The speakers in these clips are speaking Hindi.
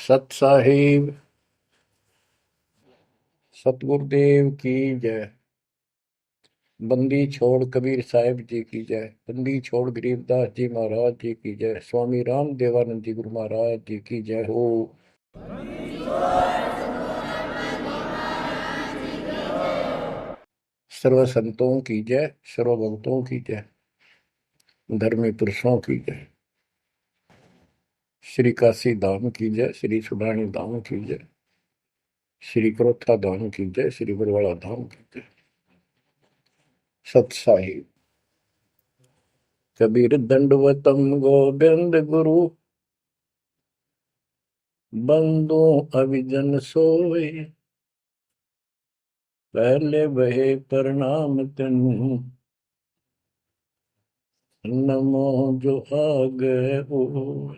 सत साहिब सतगुरुदेव की जय। बंदी छोड़ कबीर साहिब जी की जय। बंदी छोड़ गरीबदास जी महाराज जी की जय। स्वामी राम देवानंद जी गुरु महाराज जी की जय हो। सर्व संतों की जय, सर्व भक्तों की जय, धर्मी पुरुषों की जय। श्री काशी धाम की जय, श्री सुडानी धाम की जय, श्री क्रोथा धाम की जय, श्री बरवाड़ा धाम की जय। सत साहिब कबीर दंडवतम गोविंद गुरु, बंदो अभिजन सोए, पहले बहे प्रणाम तिन, नमो जो आगे हो।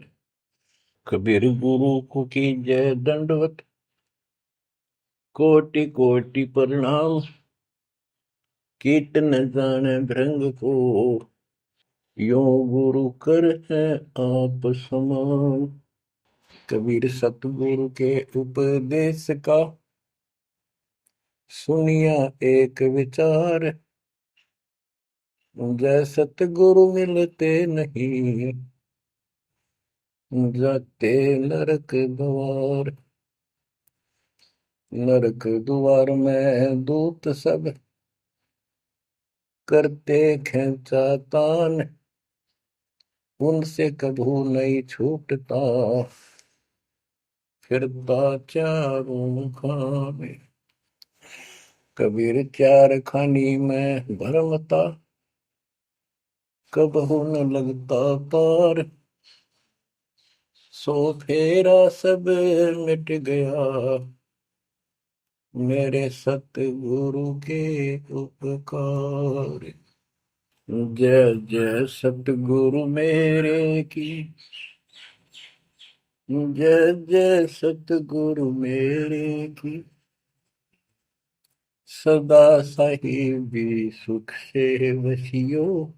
कबीर गुरु को की जय दंडवत, कोटि कोटि प्रणाम, कीट न जाने भृंग को, यो गुरु कर है आप समान। कबीर सतगुरु के उपदेश का, सुनिया एक विचार, जय सतगुरु मिलते नहीं, जाते नरक द्वार। नरक द्वार में दूत सब, करते खेचा तान, उनसे कभू नहीं छूटता, फिरता चारों खाने। कबीर चार खानी में भरमता, कबहू न लगता पार, सो फेरा सब मिट गया, मेरे सतगुरु के उपकार। जय जय सतगुरु मेरे की, जय जय सतगुरु मेरे की, सदा साहिबी सुख से वसियो,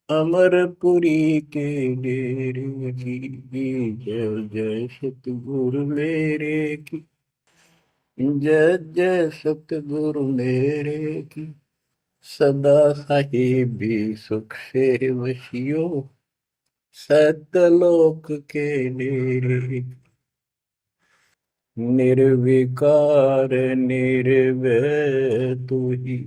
अमरपुरी के डेरे की। जय जय सतगुरु मेरे की, जय जय सतगुरु मेरे की, सदा साहिबी सुख से वसियो, सतलोक के डेरे। निर्विकार निर्भय तू ही,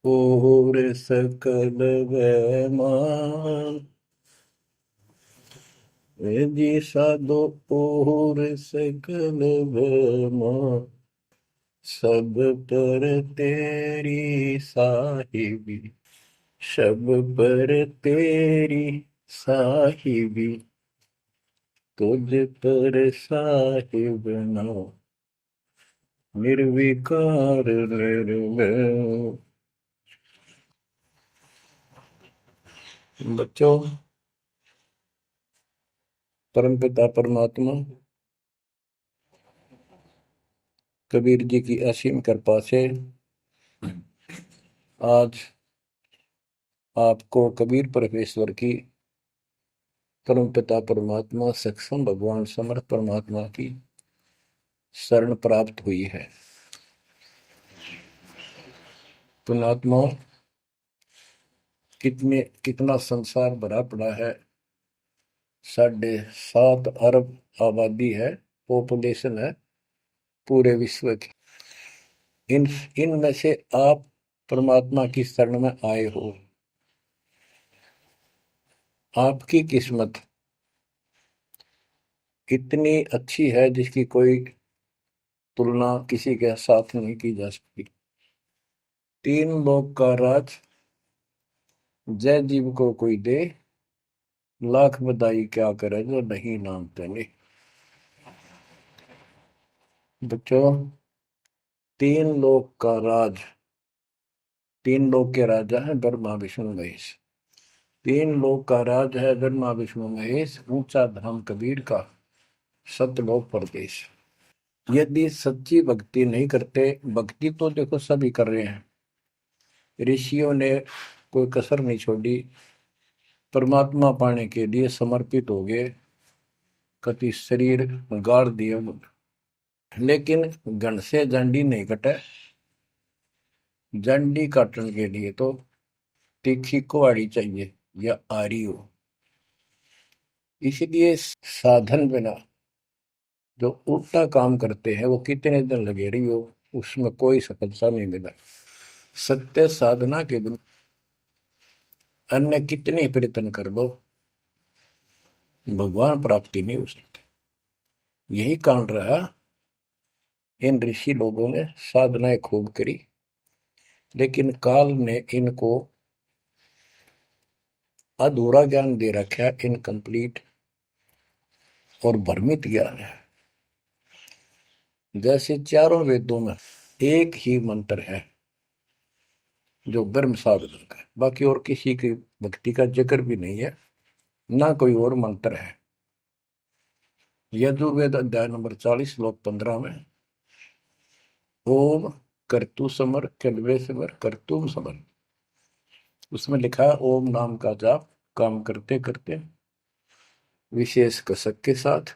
और सकल वैमान, जी साधो और सकल वैमान, सब पर तेरी साहिबी, सब पर तेरी साहिबी, तुझ पर साहिब नाम, निर्विकार निर्भय। बच्चों, परमपिता परमात्मा कबीर जी की असीम कृपा से आज आपको कबीर परमेश्वर की, परमपिता परमात्मा सक्षम भगवान समर्थ परमात्मा की शरण प्राप्त हुई है। पुण्यात्मा, कितना संसार भरा पड़ा है। 7.5 अरब आबादी है, पॉपुलेशन है पूरे विश्व की। इनमें से आप परमात्मा की शरण में आए हो। आपकी किस्मत इतनी अच्छी है जिसकी कोई तुलना किसी के साथ नहीं की जा सकती। 3 लोक का राज जय जीव को कोई दे, लाख बधाई क्या करे जो नहीं नाम तेने। बच्चों, 3 लोक का राज, 3 लोक के राजा है ब्रह्मा विष्णु महेश। 3 लोक का राज है ब्रह्मा विष्णु महेश, ऊंचा धाम कबीर का, सतलोक परदेश। यदि सच्ची भक्ति नहीं करते, भक्ति तो देखो सभी कर रहे हैं, ऋषियों ने कोई कसर नहीं छोड़ी, परमात्मा पाने के लिए समर्पित हो गए। कति शरीर गाड़ दिए, लेकिन घन से जंडी नहीं कटे। जंडी काटने के लिए तो तीखी कुहाड़ी चाहिए या आरी हो। इसलिए साधन बिना जो उल्टा काम करते हैं वो कितने दिन लगे रही हो, उसमें कोई सफलता नहीं मिला। सत्य साधना के बिना अन्य कितने प्रयत्न कर लो, भगवान प्राप्ति नहीं हो सकती। यही कारण रहा, इन ऋषि लोगों ने साधनाएं खूब करी, लेकिन काल ने इनको अधूरा ज्ञान दे रखा है, इनकम्प्लीट और भ्रमित ज्ञान है। जैसे चारों वेदों में एक ही मंत्र है जो ब्रह्म साधन का, बाकी और किसी की भक्ति का जिक्र भी नहीं है, ना कोई और मंत्र है। यजुर्वेद अध्याय नंबर 40 श्लोक 15 में ओम कर्तु समर कलवे समर कर्तुम समर, उसमें लिखा है ओम नाम का जाप काम करते करते विशेष कसक के साथ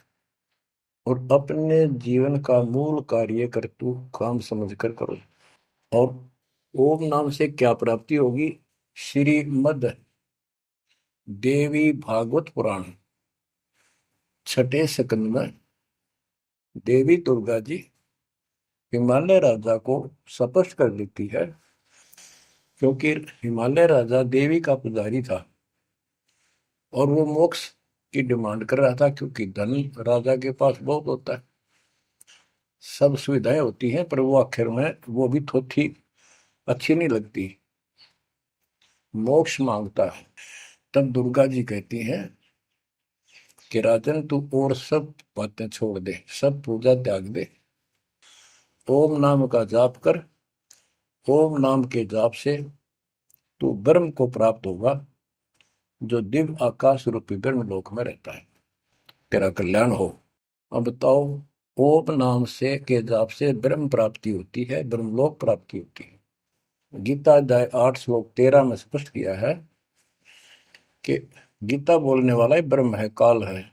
और अपने जीवन का मूल कार्य कर्तु काम समझकर करो। और ओम नाम से क्या प्राप्ति होगी? श्रीमद देवी भागवत पुराण छठे स्कंद में देवी दुर्गा जी हिमालय राजा को स्पष्ट कर देती है, क्योंकि हिमालय राजा देवी का पुजारी था और वो मोक्ष की डिमांड कर रहा था, क्योंकि धन राजा के पास बहुत होता है, सब सुविधाएं होती हैं, पर वो आखिर में वो भी थोड़ी अच्छी नहीं लगती, मोक्ष मांगता है। तब दुर्गा जी कहती हैं कि राजन तू और सब बातें छोड़ दे, सब पूजा त्याग दे, ओम नाम का जाप कर। ओम नाम के जाप से तू ब्रह्म को प्राप्त होगा, जो दिव्य आकाश रूपी ब्रह्म लोक में रहता है, तेरा कल्याण हो। अब बताओ, ओम नाम से के जाप से ब्रह्म प्राप्ति होती है, ब्रह्मलोक प्राप्ति होती है। गीता अध्याय 8 श्लोक 13 में स्पष्ट किया है कि गीता बोलने वाला ही ब्रह्म है, काल है।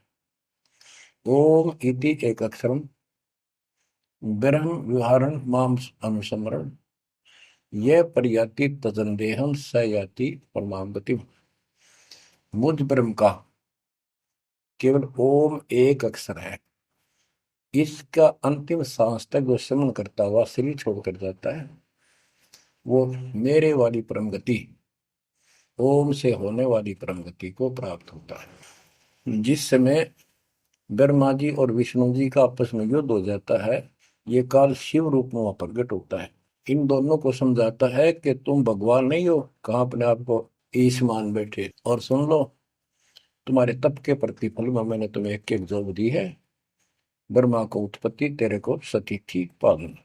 ओम इति एक अक्षरम ब्रह्म विहारण माम अनुसमरण ये पर्याति तजंदेहम स याति परमाम गति। मुझ ब्रह्म का केवल ओम एक अक्षर है, इसका अंतिम सांस तक जो श्रवण करता हुआ शरीर छोड़कर जाता है, वो मेरे वाली परम गति, ओम से होने वाली परम गति को प्राप्त होता है। जिस समय ब्रह्मा जी और विष्णु जी का आपस में युद्ध हो जाता है, ये काल शिव रूप में प्रकट होता है, इन दोनों को समझाता है कि तुम भगवान नहीं हो, कहाँ अपने आप को ईश मान बैठे, और सुन लो, तुम्हारे तप के प्रतिफल में मैंने तुम्हें एक एक जोग दी है, ब्रह्मा को उत्पत्ति, तेरे को सती थी पालन।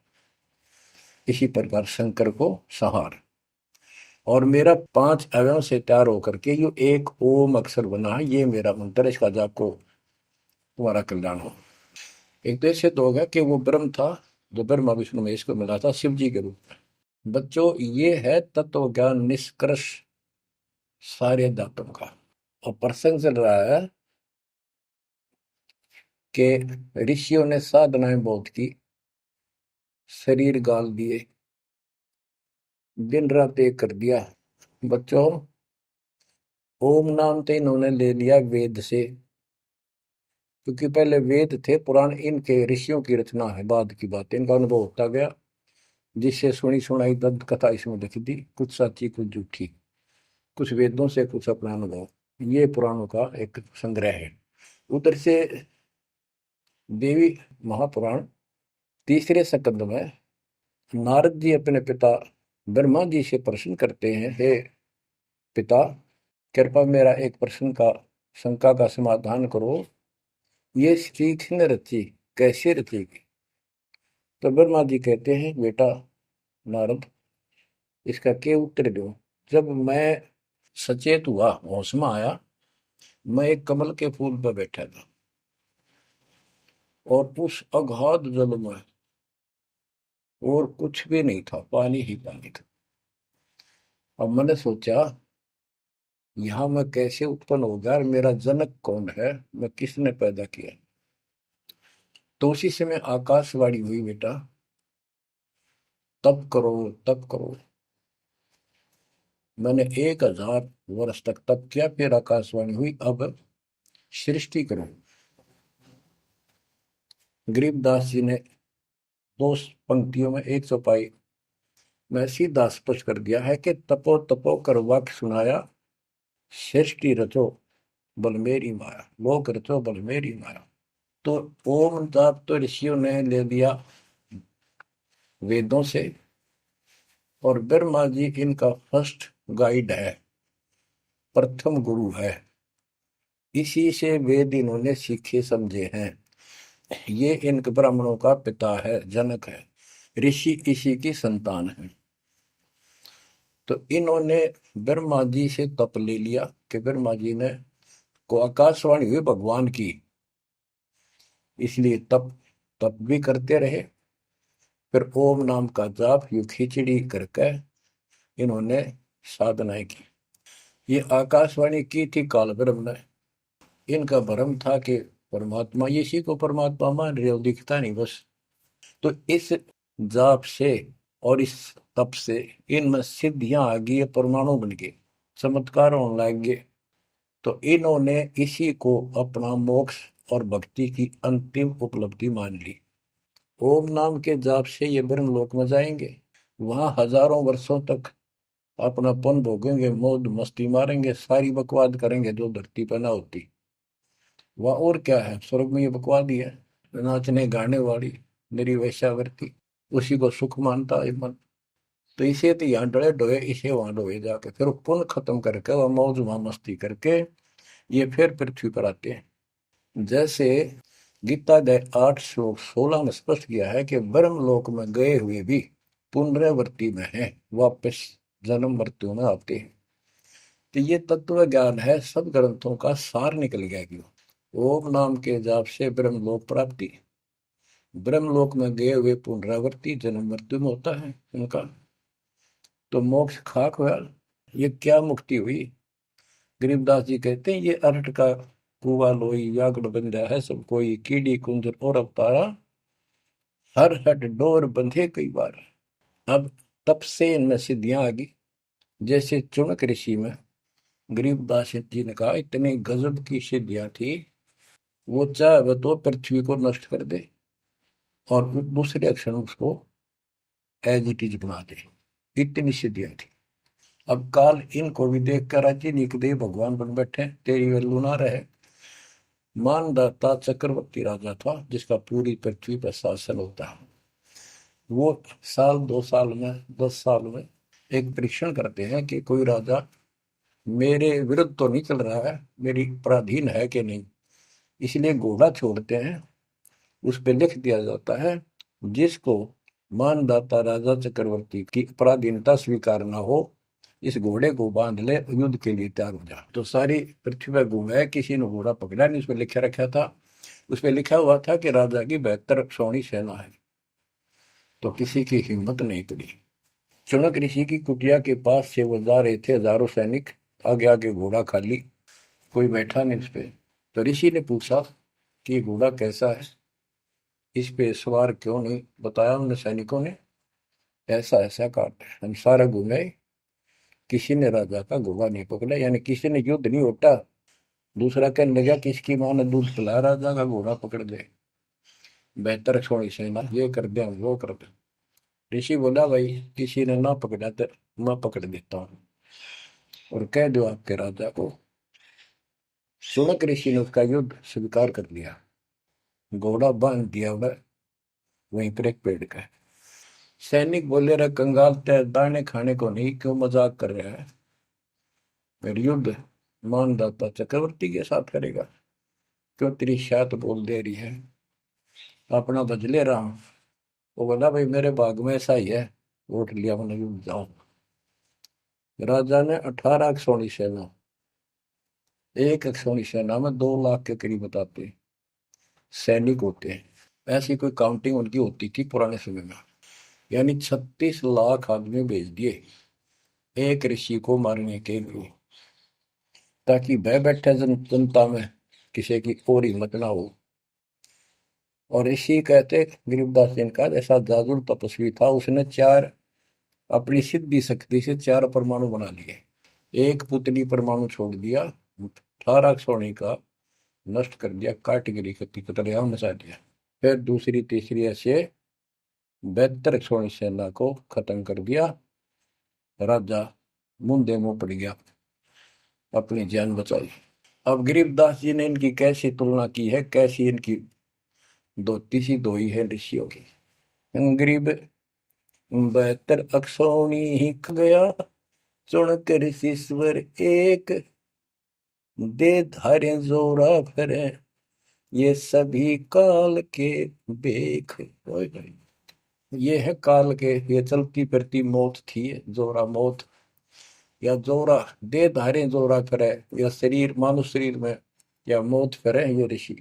इसी प्रकार शंकर को संहार, और मेरा 5 अवयव से तैयार होकर के ये एक ओम अक्षर बना है, ये मेरा मंत्र, इसका जाप को तुम्हारा कल्याण हो। एक तो ऐसे तो होगा कि वो ब्रह्म था जो ब्रह्मा विष्णु महेश को मिला था शिव जी के रूप में। बच्चों, ये है तत्व ज्ञान निष्कर्ष सारे दातों का। और प्रसंग चल रहा है कि ऋषियों ने साधनाएं बहुत की, शरीर गाल दिए, दिन रात एक कर दिया। बच्चों, ओम नाम तो इन्होंने ले लिया वेद से, क्योंकि पहले वेद थे पुराण, इनके ऋषियों की रचना है, बाद की बात, इनका अनुभव होता गया, जिससे सुनी सुनाई दंत कथा इसमें लिख दी, कुछ सच्ची कुछ झूठी, कुछ वेदों से कुछ अपना अनुभव, ये पुराणों का एक संग्रह है। उधर से देवी महापुराण तीसरे स्कंद में नारद जी अपने पिता ब्रह्मा जी से प्रश्न करते हैं, हे पिता, कृपा मेरा एक प्रश्न का शंका का समाधान करो, ये सृष्टि किसने रची, कैसे रचेगी? तो ब्रह्मा जी कहते हैं, बेटा नारद, इसका क्या उत्तर दो? जब मैं सचेत हुआ, होश में आया, मैं एक कमल के फूल पर बैठा था और उस अगाध जल में और कुछ भी नहीं था, पानी ही पानी था। अब मैंने सोचा, यहाँ मैं कैसे उत्पन्न हो गया, मेरा जनक कौन है, मैं किसने पैदा किया? तो उसी समय आकाशवाणी हुई, बेटा तप करो, तप करो। मैंने 1000 वर्ष तक तप किया, फिर आकाशवाणी हुई, अब सृष्टि करो। गरीबदास जी ने दो पंक्तियों में एक चौपाई में सीधा स्पष्ट कर दिया है कि तपो तपो कर वाक्य सुनाया, सृष्टि रचो बल मेरी माया, लोक रचो बल मेरी माया। तो ओम जाप तो ऋषियों ने ले लिया वेदों से, और ब्रह्मा जी इनका फर्स्ट गाइड है, प्रथम गुरु है। इसी से वेद इन्होंने सीखे समझे हैं। ये इन ब्राह्मणों का पिता है, जनक है, ऋषि इसी की संतान है। तो इन्होंने ब्रह्मा जी से तप ले लिया कि ब्रह्मा जी ने को आकाशवाणी हुई भगवान की, इसलिए तप तप भी करते रहे। फिर ओम नाम का जाप यू खिचड़ी करके इन्होंने साधनाएं की। ये आकाशवाणी की थी काल ब्रह्म ने। इनका भ्रम था कि परमात्मा, इसी को परमात्मा मान रहे हो, दिखता नहीं बस। तो इस जाप से और इस तप से इनमें सिद्धियां आ गई, परमाणु बन गए, चमत्कार होने लग गए। तो इन्होंने इसी को अपना मोक्ष और भक्ति की अंतिम उपलब्धि मान ली। ओम नाम के जाप से ये ब्रह्मलोक में जाएंगे, वहां हजारों वर्षों तक अपना पन भोगेंगे, मौज मस्ती मारेंगे, सारी बकवाद करेंगे जो धरती पर ना होती। वह और क्या है, स्वर्ग में ये बकवाद ही है, नाचने गाने वाली मेरी वैश्यावृत्ति, उसी को सुख मानता है मन। तो इसे तो यहाँ डरे डोए, इसे वहां डोए जाके, फिर पुण्य खत्म करके वह मौज वहां मस्ती करके ये फिर पृथ्वी पर आते हैं। जैसे गीता अध्याय 8 श्लोक 16 में स्पष्ट किया है कि ब्रह्मलोक में गए हुए भी पुनरावृत्ति में है, वापस जन्म मृत्यु में आते हैं। तो ये तत्व ज्ञान है, सब ग्रंथों का सार निकल गया क्यों। ओम नाम के जाप से ब्रह्मलोक प्राप्ति, ब्रह्मलोक में गए हुए पुनरावृत्ति जन्म मृत्यु में होता है उनका। तो मोक्ष खाक हुआ, ये क्या मुक्ति हुई। गरीबदास जी कहते हैं, ये अरट का कुआ लोई व्याकुल बंधा है सब कोई, कीड़ी कुंजर और अवतारा, हर हट डोर बंधे कई बार। अब तब से इनमें सिद्धियां आ गई। जैसे चुनक ऋषि में गरीबदास जी ने कहा, इतनी गजब की सिद्धियां थी, वो चाहे वह तो पृथ्वी को नष्ट कर दे और दूसरे क्षण उसको एज इट इज बना दे, इतनी सिद्धियां थी। अब काल इनको भी देख कर राजी निकदे भगवान बन बैठे, तेरी वैल्यू ना रहे। मानदाता चक्रवर्ती राजा था जिसका पूरी पृथ्वी पर शासन होता है। वो साल 2 साल में 10 साल में एक परीक्षण करते हैं कि कोई राजा मेरे विरुद्ध तो नहीं चल रहा है, मेरी पराधीन है कि नहीं। इसलिए घोड़ा छोड़ते हैं, उस पर लिख दिया जाता है, जिसको मानदाता राजा चक्रवर्ती की पराधीनता स्वीकार न हो, इस घोड़े को बांध ले, युद्ध के लिए तैयार हो जा। तो सारी पृथ्वी पर घूमे, किसी ने घोड़ा पकड़ा नहीं। उस पर लिखा रखा था, उस पर लिखा हुआ था कि राजा की 72 सौणी सेना है। तो किसी की हिम्मत नहीं पड़ी। चुनक ऋषि की कुटिया के पास से वो जा रहे थे, हजारों सैनिक, आगे आगे घोड़ा खाली, कोई बैठा नहीं उस पे। तो ऋषि ने पूछा कि ये घोड़ा कैसा है, इस पे सवार क्यों नहीं। बताया उन सैनिकों ने, ऐसा ऐसा काट हम सारा घूमे, किसी ने राजा का घोड़ा नहीं पकड़ा, यानी किसी ने युद्ध नहीं उठा। दूसरा कहने लगा कि इसकी माँ ने दूध पिलाया, राजा का घोड़ा पकड़ दे, बेहतर छोड़ी सेना, ये कर दे वो कर दे। ऋषि बोला, भाई किसी ने ना पकड़ा तो मैं पकड़ देता हूँ, और कह दो आपके राजा को। सुनक ऋषि ने उसका युद्ध स्वीकार कर लिया, घोड़ा बांध दिया वह वहीं पर एक पेड़ का। सैनिक बोले, रहा कंगाल तय दाने खाने को नहीं, क्यों मजाक कर रहा है, फिर युद्ध मानदाता चक्रवर्ती के साथ करेगा, क्यों तेरी शायद बोल दे रही है, अपना बदले रहा हूं। वो बोला, भाई मेरे भाग में ऐसा ही है, वोट लिया मैंने, युद्ध जाऊं। राजा ने 18 अक्षौणी सेना, एक अक्षौणी सेना में 2 लाख के करीब बताते सैनिक होते हैं, ऐसी कोई काउंटिंग उनकी होती थी पुराने समय में। यानी 36 लाख आदमी भेज दिए एक ऋषि को मारने के लिए, ताकि भय बैठे जनता में, किसी की और हिम्मत ना हो। और ऋषि कहते गरीबदास जी ने कहा ऐसा जादू तपस्वी था, उसने चार अपनी सिद्धि शक्ति से चार परमाणु बना लिए। एक पुतली परमाणु छोड़ दिया, 18 सोने का नष्ट कर दिया, काटगिरी के पितरियां मचा दिया। फिर दूसरी तीसरी ऐसे 72 सोनी सेना को खत्म कर दिया। राजा मुंदे मुंह पड़ गया, अपनी जान बचाई। अब गरीबदास जी ने इनकी कैसी तुलना की है, कैसी इनकी दोती सी धोई है ऋषियों की। गरीब 72 अक्षौणी ही ख गया, चुन कर शीश्वर एक, दे धारे जोरा फिरे, ये सभी काल के बेख। ये है काल के, ये चलती फिरती मौत थी, जोरा मौत, या जोरा दे धारे जोरा करे, या शरीर मानव शरीर में या मौत करे, ये ऋषि,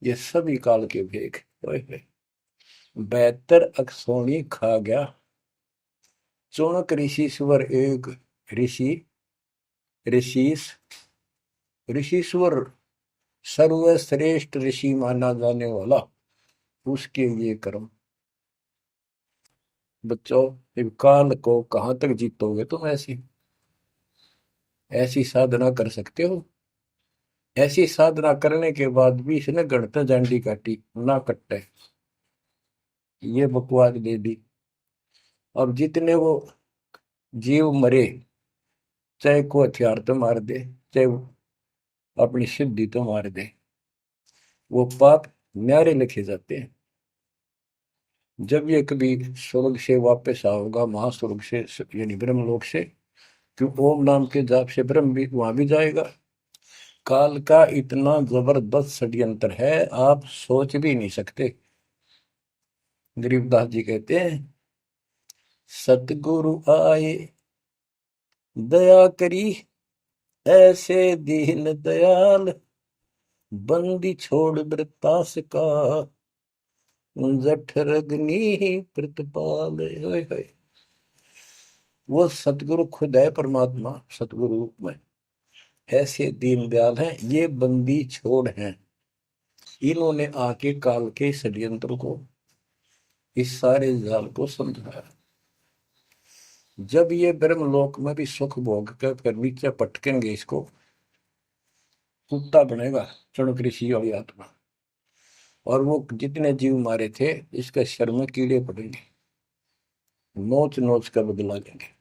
ये सभी काल के भेख। 72 अक्षौणी खा गया, चौणक ऋषिश्वर एक। ऋषि ऋषिस ऋषिश्वर सर्वश्रेष्ठ ऋषि माना जाने वाला, उसके ये कर्म। बच्चों, इस काल को कहां तक जीतोगे तुम? ऐसी ऐसी साधना कर सकते हो? ऐसी साधना करने के बाद भी इसने गणत झंडी काटी ना कट्टे, ये बकवास दे दी। अब जितने वो जीव मरे, चाहे को हथियार तो मार दे, चाहे अपनी सिद्धि तो मार दे, वो पाप न्यारे लिखे जाते हैं। जब ये कभी स्वर्ग से वापस आओगा, महास्वर्ग से यानी ब्रह्मलोक से, क्यों ओम नाम के जाप से ब्रह्म भी वहां भी जाएगा। काल का इतना जबरदस्त षड्यंत्र है, आप सोच भी नहीं सकते। गरीबदास जी कहते हैं, सतगुरु आए दया करी, ऐसे दीन दयाल, बंदी छोड़ वृतास का, जठरग्नि प्रतिपाल। वो सतगुरु खुद है, परमात्मा सतगुरु रूप में ऐसे दीन दयाल हैं, ये बंदी छोड़ हैं। इन्होंने आके काल के षड्यंत्र को, इस सारे जाल को समझाया। जब ये ब्रह्मलोक में भी सुख भोग कर फिर नीचे पटकेंगे, इसको कुत्ता बनेगा चणक ऋषि वाली आत्मा। और वो जितने जीव मारे थे, इसके शर में कीड़े पड़ेंगे, नोच नोच कर बदला लेंगे।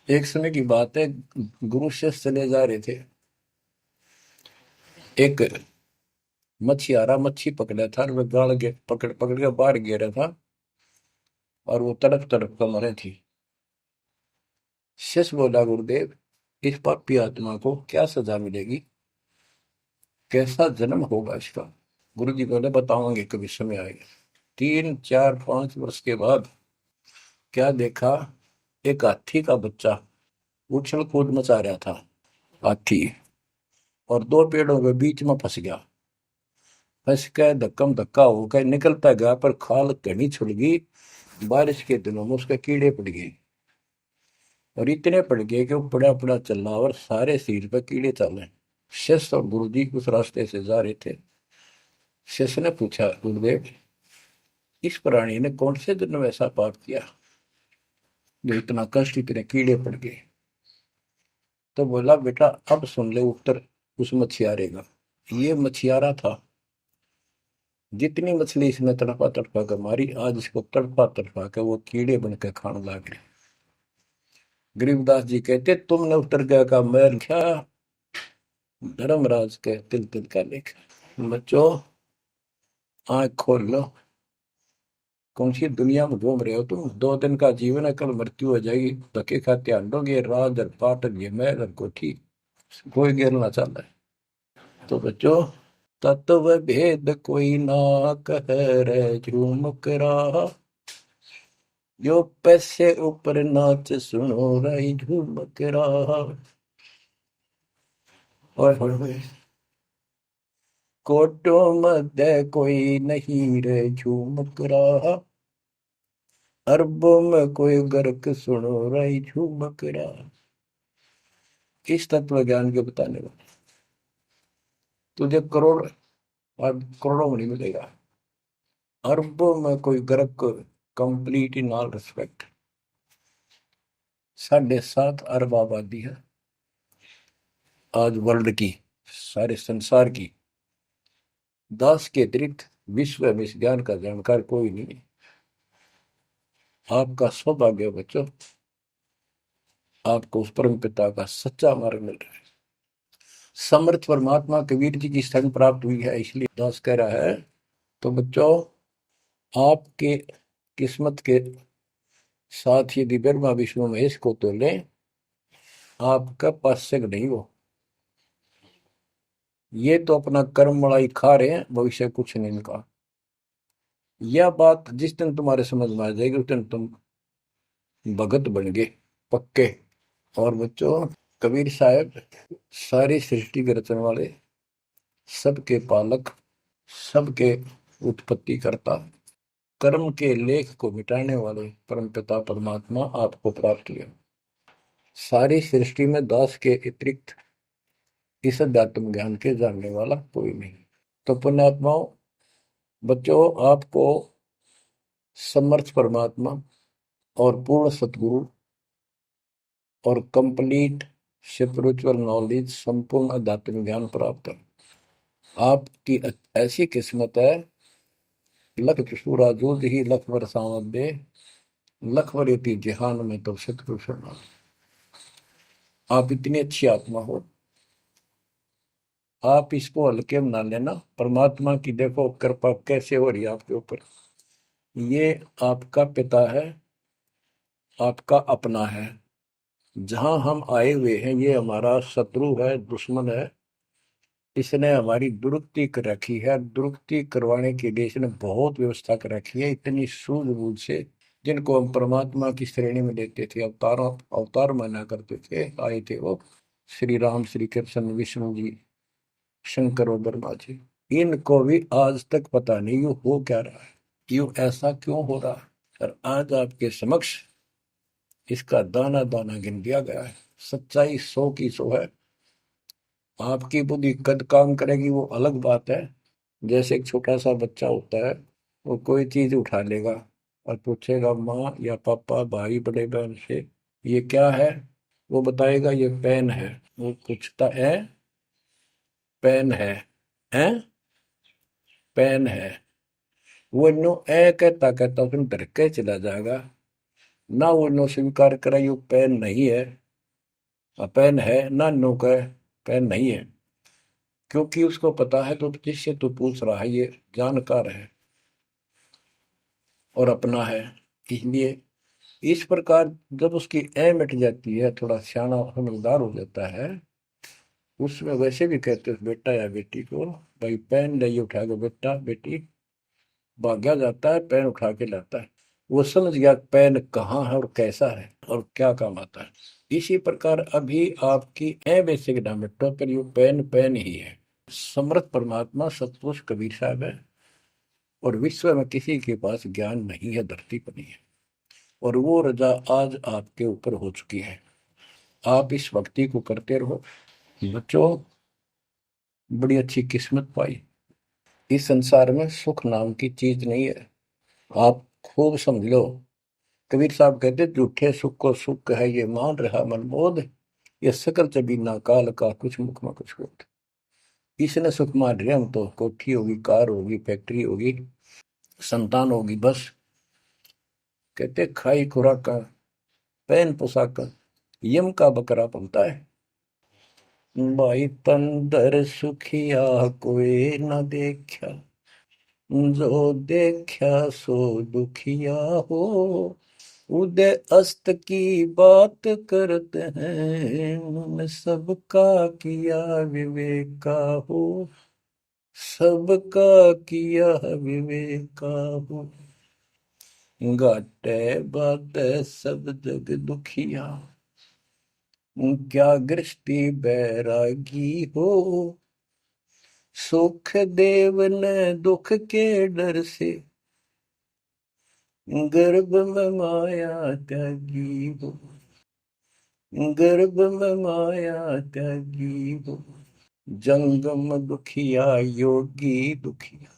एक समय की बात है, गुरु शिष्य चले जा रहे थे, एक मछियारा मच्छी पकड़ा था, और वह गाड़ के पकड़ पकड़ के बाहर गिरा था, और वो तड़प तड़प कर मरे थी। शिष्य बोला, गुरुदेव, इस पापी आत्मा को क्या सजा मिलेगी, कैसा जन्म होगा इसका? गुरु जी बोले, बताओगे कभी समय आएगा। 3 4 5 वर्ष के बाद क्या देखा, एक हाथी का बच्चा उछल कूद मचा रहा था, हाथी, और दो पेड़ों के बीच में फंस गया। फंस के धक्कम धक्का होकर निकलता गया, पर खाल घनी छुड़ गई। बारिश के दिनों में उसके कीड़े पड़ गए, और इतने पड़ गए कि वो पड़ा पड़ा चल रहा, और सारे शरीर पर कीड़े चले। शिष्य और गुरु जी उस रास्ते से जा रहे थे। शिष्य ने पूछा, गुरुदेव, इस प्राणी ने कौन से दिन में ऐसा पाप किया जो इतना कष्ट, इतने कीड़े पड़ गए? तो बोला, बेटा अब सुन ले उत्तर उस मछियारे का। ये मछियारा था, जितनी मछली इसने तड़पा तड़पा कर मारी, आज इसको तड़पा तड़पा कर वो कीड़े बनकर खाने लग गए। गरीबदास जी कहते, तुमने उत्तर गया का मैल क्या, धर्मराज के तिल तिल का लेख। बच्चों, आंख खोल लो, कौन सी दुनिया में घूम रहे हो तुम? 2 दिन का जीवन है, कल मृत्यु हो जाएगी। धक्के खाते आंडोगे, राज और पाट और ये महल और कोठी, कोई गिरना चाहता है। तो बच्चों, तत्व भेद कोई ना कह रे झूमक रहा, जो पैसे ऊपर नाच सुनो रही झूमक रहा। और कोटो मध्य कोई नहीं रे झूमक रहा, अरबों में कोई गर्क सुनो रही झूमक रहा। इस तत्व ज्ञान के बताने वाले तुझे करोड़ और करोड़ों में नहीं मिलेगा, अरबों में कोई ग्रह को, कंप्लीट इन ऑल रिस्पेक्ट। 7.5 अरब आबादी है आज वर्ल्ड की, सारे संसार की। 10 के अतिरिक्त विश्व में इस ज्ञान का जानकार कोई नहीं है। आपका सौभाग्य बच्चों, आपको उस परम पिता का सच्चा मार्ग मिल रहा है। समर्थ परमात्मा कबीर जी की शरण प्राप्त हुई है, इसलिए दास कह रहा है। तो बच्चों, आपके किस्मत के साथ यदि ब्रह्मा विष्णु महेश को तो लें, आपका पास्यक नहीं हो। ये तो अपना कर्म मलाई खा रहे हैं, भविष्य कुछ नहीं इनका। यह बात जिस दिन तुम्हारे समझ में आ जाएगी, उस दिन तुम भगत बन गए पक्के। और बच्चों, कबीर साहब सारी सृष्टि के रचने वाले, सबके पालक, सबके उत्पत्ति करता, कर्म के लेख को मिटाने वाले परमपिता परमात्मा आपको प्राप्त हुए। सारी सृष्टि में दास के अतिरिक्त इस अध्यात्म ज्ञान के जानने वाला कोई नहीं। तो पुण्यात्माओं, बच्चों, आपको समर्थ परमात्मा और पूर्ण सतगुरु और कंप्लीट स्पिरिचुअल नॉलेज, संपूर्ण अध्यात्म ज्ञान प्राप्त है। आपकी ऐसी किस्मत है, लख चुसूरा जूझ ही लख बरसावत दे, लख वरेती जिहान में तो सतगुरु शरणा। आप इतनी अच्छी आत्मा हो, आप इसको हल्के में ना लेना। परमात्मा की देखो कृपा कैसे हो रही है आपके ऊपर। ये आपका पिता है, आपका अपना है। जहां हम आए हुए हैं, ये हमारा शत्रु है, दुश्मन है। इसने हमारी दुरुक्ति कर रखी है, दुरुक्ति करवाने के लिए इसने बहुत व्यवस्था कर रखी है, इतनी सूझबूझ से। जिनको हम परमात्मा की श्रेणी में लेते थे, अवतार माना करते थे, आए थे वो श्री राम, श्री कृष्ण, विष्णु जी, शंकर और ब्रह्मा जी। इनको भी आज तक पता नहीं ये हो क्या रहा है, क्यों ऐसा क्यों हो रहा है। और आज आपके समक्ष इसका दाना दाना गिन दिया गया है। सच्चाई 100 की 100 है। आपकी बुद्धि कद काम करेगी वो अलग बात है। जैसे एक छोटा सा बच्चा होता है, वो कोई चीज उठा लेगा और पूछेगा माँ या पापा, भाई, बड़े बहन से, ये क्या है। वो बताएगा ये पेन है। वो पूछता है पेन है पेन है। वो नो ए कहता कहता उसमें डर के चला जाएगा। ना वो नो स्वीकार करे ये पेन नहीं है, पेन है, ना नो कहे पेन नहीं है। क्योंकि उसको पता है तो जिससे तू पूछ रहा है ये जानकार है और अपना है। इसलिए इस प्रकार जब उसकी ए मिट जाती है, थोड़ा सियाना समझदार हो जाता है, उसमें वैसे भी कहते हैं बेटा या बेटी को, भाई पेन नहीं उठा के बेटा बेटी, भाग्या जाता है पेन उठा के लाता है। वो समझ गया पेन कहाँ है और कैसा है और क्या काम आता है। इसी प्रकार अभी आपकी ए बेसिक ना मिटो, पर ये पेन पेन ही है। समर्थ परमात्मा सतपुरुष कबीर साहब है, और विश्व में किसी के पास ज्ञान नहीं है, धरती पर नहीं है। और वो रजा आज आपके ऊपर हो चुकी है। आप इस भक्ति को करते रहो बच्चों। बड़ी अच्छी किस्मत पाई। इस संसार में सुख नाम की चीज नहीं है, आप खूब समझ लो। कबीर साहब कहते झूठे सुख को सुख है ये मान रहा मनमोद, ये सकल चबीना काल का कुछ मुख में कुछ बोध। इसने सुख मान रहे हम तो, कोठी होगी, कार होगी, फैक्ट्री होगी, संतान होगी, बस। कहते खाई खुराक, पहन पोशाक, यम का बकरा बनता है। भाई तंदर सुखिया कोई न देखा, जो देखा सो दुखिया हो। उदय अस्त की बात करते हैं, उन सबका किया विवेका हो, सबका किया विवेका हो। घाटे बाटे सब जग दुखिया, क्या गृष्टि बैरागी हो। सुख देव ने दुख के डर से, गर्भ में माया त्यागी हो, गर्भ में माया त्यागी हो। जंगम दुखिया योगी दुखिया,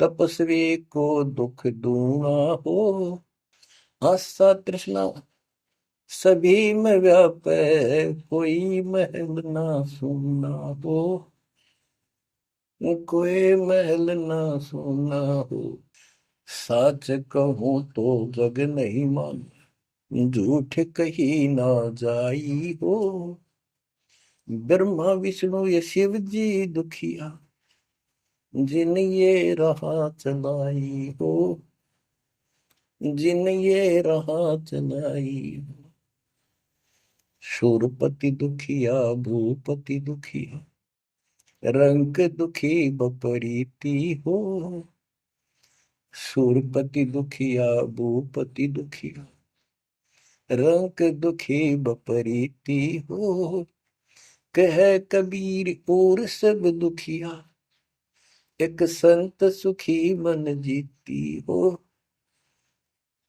तपस्वी को दुख दूना हो। आशा तृष्णा सभी में व्यापे, कोई महल ना सुना हो। कोई महल ना सुना हो। सच कहूं तो जग नहीं मान, झूठ कही ना जाई हो। ब्रह्मा विष्णु ये शिव जी दुखिया, जिन ये राह चलाई हो। जिन ये राह चलाई हो। शूरपति दुखिया भूपति दुखिया, रंग दुखी बपरीती हो। शूरपति दुखिया भूपति दुखिया, रंग दुखी बपरीती हो। कह कबीर और सब दुखिया, एक संत सुखी मन जीती हो।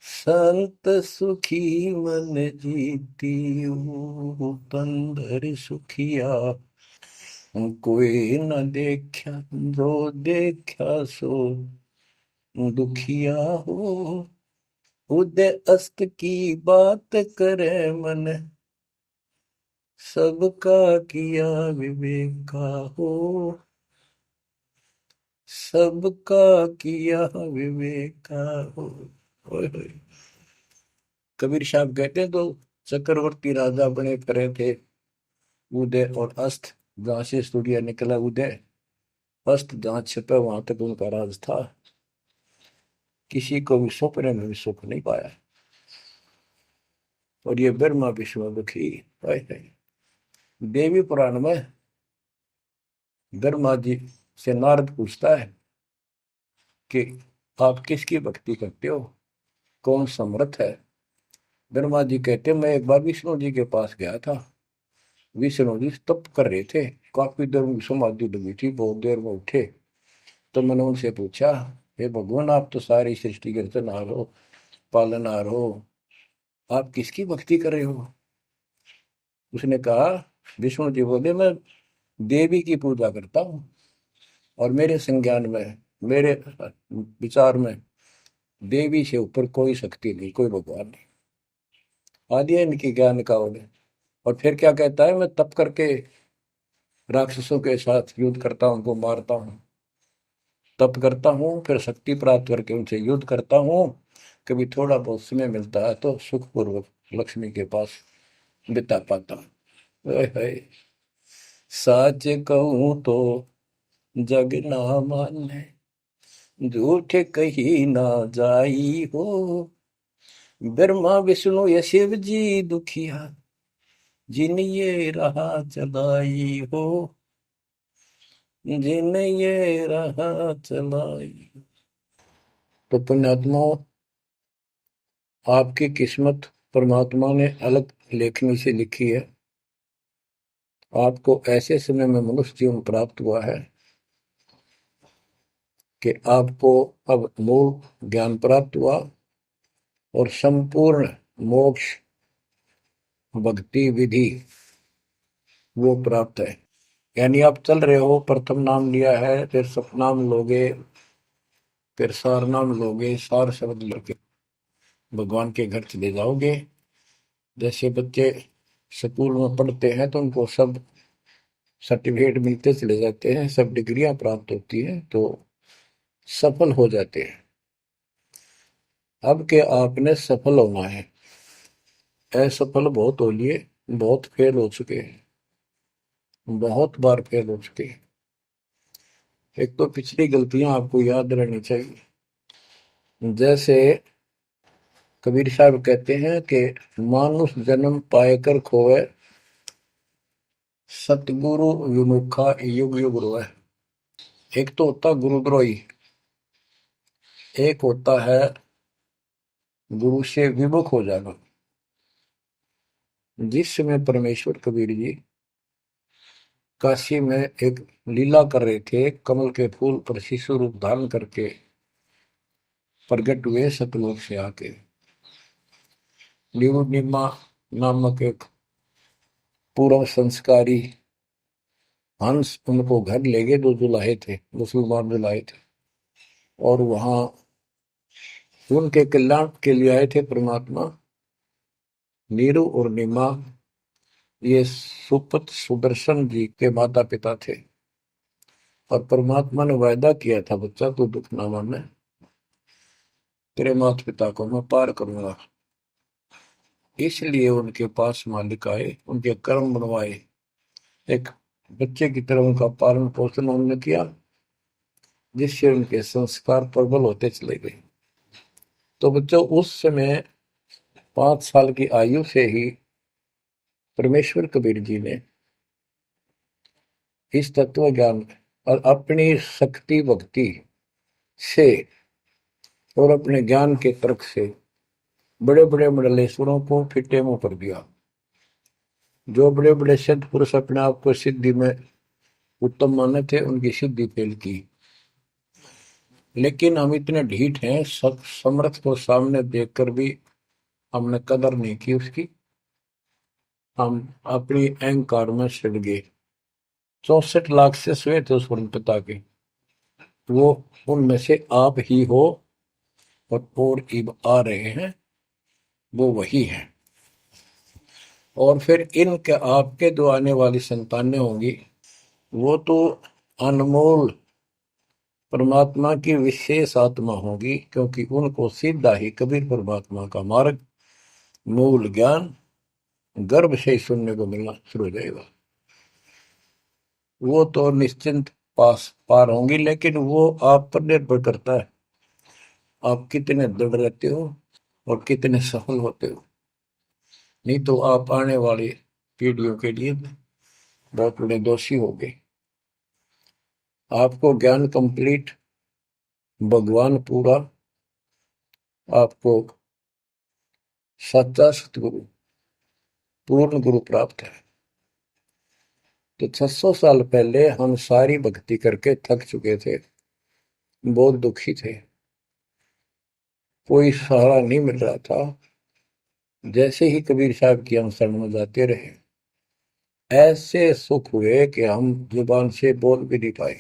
संत सुखी मन जीती हो। तंदर सुखिया कोई न देखा, जो देखा सो दुखिया हो। उदय अस्त की बात करे मन, सबका किया विवेका हो। सबका किया विवेका हो। ओए होए। कबीर साहब कहते हैं तो चक्रवर्ती राजा बने करे थे। उदय और अस्त, जहां से सूर्य निकला उदय, अस्त जहां छिपा वहां तक उनका राज था। किसी को भी सपने में भी सुख नहीं पाया। और ये ब्रह्मा विष्णु दुखी है। देवी पुराण में ब्रह्मा जी से नारद पूछता है कि आप किसकी भक्ति करते हो, कौन समर्थ है। ब्रह्मा जी कहते मैं एक बार विष्णु जी के पास गया था। विष्णु जी तप कर रहे थे, काफी देर में समाधि लगी थी, बहुत देर में उठे। तो मैंने उनसे पूछा, हे भगवान आप तो सारी सृष्टि के रचनहार हो, पालनहार हो, आप किसकी भक्ति कर रहे हो। उसने कहा, विष्णु जी बोले मैं देवी की पूजा करता हूँ, और मेरे संज्ञान में, मेरे विचार में देवी से ऊपर कोई शक्ति नहीं, कोई भगवान नहीं। आदि है इनकी ज्ञान का उन्हें। और फिर क्या कहता है, मैं तप करके राक्षसों के साथ युद्ध करता हूँ, उनको मारता हूँ, तप करता हूँ, फिर शक्ति प्राप्त करके उनसे युद्ध करता हूँ। कभी थोड़ा बहुत समय मिलता है तो सुखपूर्वक लक्ष्मी के पास बिता पाता हूँ। सच कहूँ तो जग ना माने, झूठ कही ना जाई हो। ब्रह्मा विष्णु ये शिव जी दुखिया, जिन ये राह चलाई हो। जिन ये राह चलाई। तो पुण्यात्माओं, आपकी किस्मत परमात्मा ने अलग लेखनी से लिखी है। आपको ऐसे समय में मनुष्य जीवन प्राप्त हुआ है कि आपको अब मूल ज्ञान प्राप्त हुआ और संपूर्ण मोक्ष भक्ति विधि वो प्राप्त है। यानी आप चल रहे हो, प्रथम नाम लिया है, फिर सतनाम लोगे, फिर सार नाम लोगे, सार शब्द लोगे, भगवान के घर चले जाओगे। जैसे बच्चे स्कूल में पढ़ते हैं तो उनको सब सर्टिफिकेट मिलते चले जाते हैं, सब डिग्रियां प्राप्त होती हैं, तो सफल हो जाते हैं। अब के आपने सफल होना है। असफल बहुत हो लिए, बहुत फेल हो चुके हैं, बहुत बार फेल हो चुके हैं। एक तो पिछली गलतियां आपको याद रहनी चाहिए। जैसे कबीर साहब कहते हैं कि मानुष जन्म पाएकर खोए, सतगुरु विमुखा युग युग रोए। एक तो होता गुरुद्रोही, एक होता है गुरु से विमुख हो जाना। जिस समय परमेश्वर कबीर जी काशी में एक लीला कर रहे थे, कमल के फूल पर शिशु रूप धारण करके प्रकट हुए सतलोक से आके। निमा नामक एक पूर्व संस्कारी हंस उनको घर ले गए, जो जुलाहे थे, मुसलमान जुलाहे थे, और वहां उनके कल्याण के लिए आए थे परमात्मा। नीरू और नीमा ये सुपत सुदर्शन जी के माता पिता थे, और परमात्मा ने वायदा किया था, बच्चा तू दुख ना माने, तेरे माता पिता को मैं पार करूंगा। इसलिए उनके पास मालिक आए, उनके कर्म बनवाए, एक बच्चे की तरह उनका पालन पोषण उन्होंने किया, जिससे उनके संस्कार प्रबल होते चले गए। तो बच्चों, उस समय 5 साल की आयु से ही परमेश्वर कबीर जी ने इस तत्व ज्ञान और अपनी शक्ति भक्ति से और अपने ज्ञान के तर्क से बड़े बड़े मंडलेश्वरों को फिटे मुंह कर दिया। जो बड़े बड़े सिद्ध पुरुष अपने आप को सिद्धि में उत्तम माने थे, उनकी सिद्धि फेल की। लेकिन हम इतने ढीठ हैं, समर्थ को सामने देखकर भी हमने कदर नहीं की उसकी। हम अपनी अहंकार में सड़ गए। 64 लाख से हुए थे उस परम पिता के, वो उनमें से आप ही हो, और इब आ रहे हैं, वो वही है। और फिर इनके आपके जो आने वाली संतानें होंगी, वो तो अनमोल परमात्मा की विशेष आत्मा होगी, क्योंकि उनको सीधा ही कबीर परमात्मा का मार्ग, मूल ज्ञान गर्भ से ही सुनने को मिलना शुरू हो जाएगा। वो तो निश्चिंत पार होंगी, लेकिन वो आप पर निर्भर करता है, आप कितने दृढ़ रहते हो और कितने सफल होते हो। नहीं तो आप आने वाली पीढ़ियों के लिए बहुत बड़े दोषी हो गए। आपको ज्ञान कंप्लीट, भगवान पूरा, आपको सच्चा सतगुरु, पूर्ण गुरु प्राप्त है। तो 600 साल पहले हम सारी भक्ति करके थक चुके थे, बहुत दुखी थे, कोई सहारा नहीं मिल रहा था। जैसे ही कबीर साहब की हम शरण में जाते रहे, ऐसे सुख हुए कि हम जुबान से बोल भी नहीं पाए।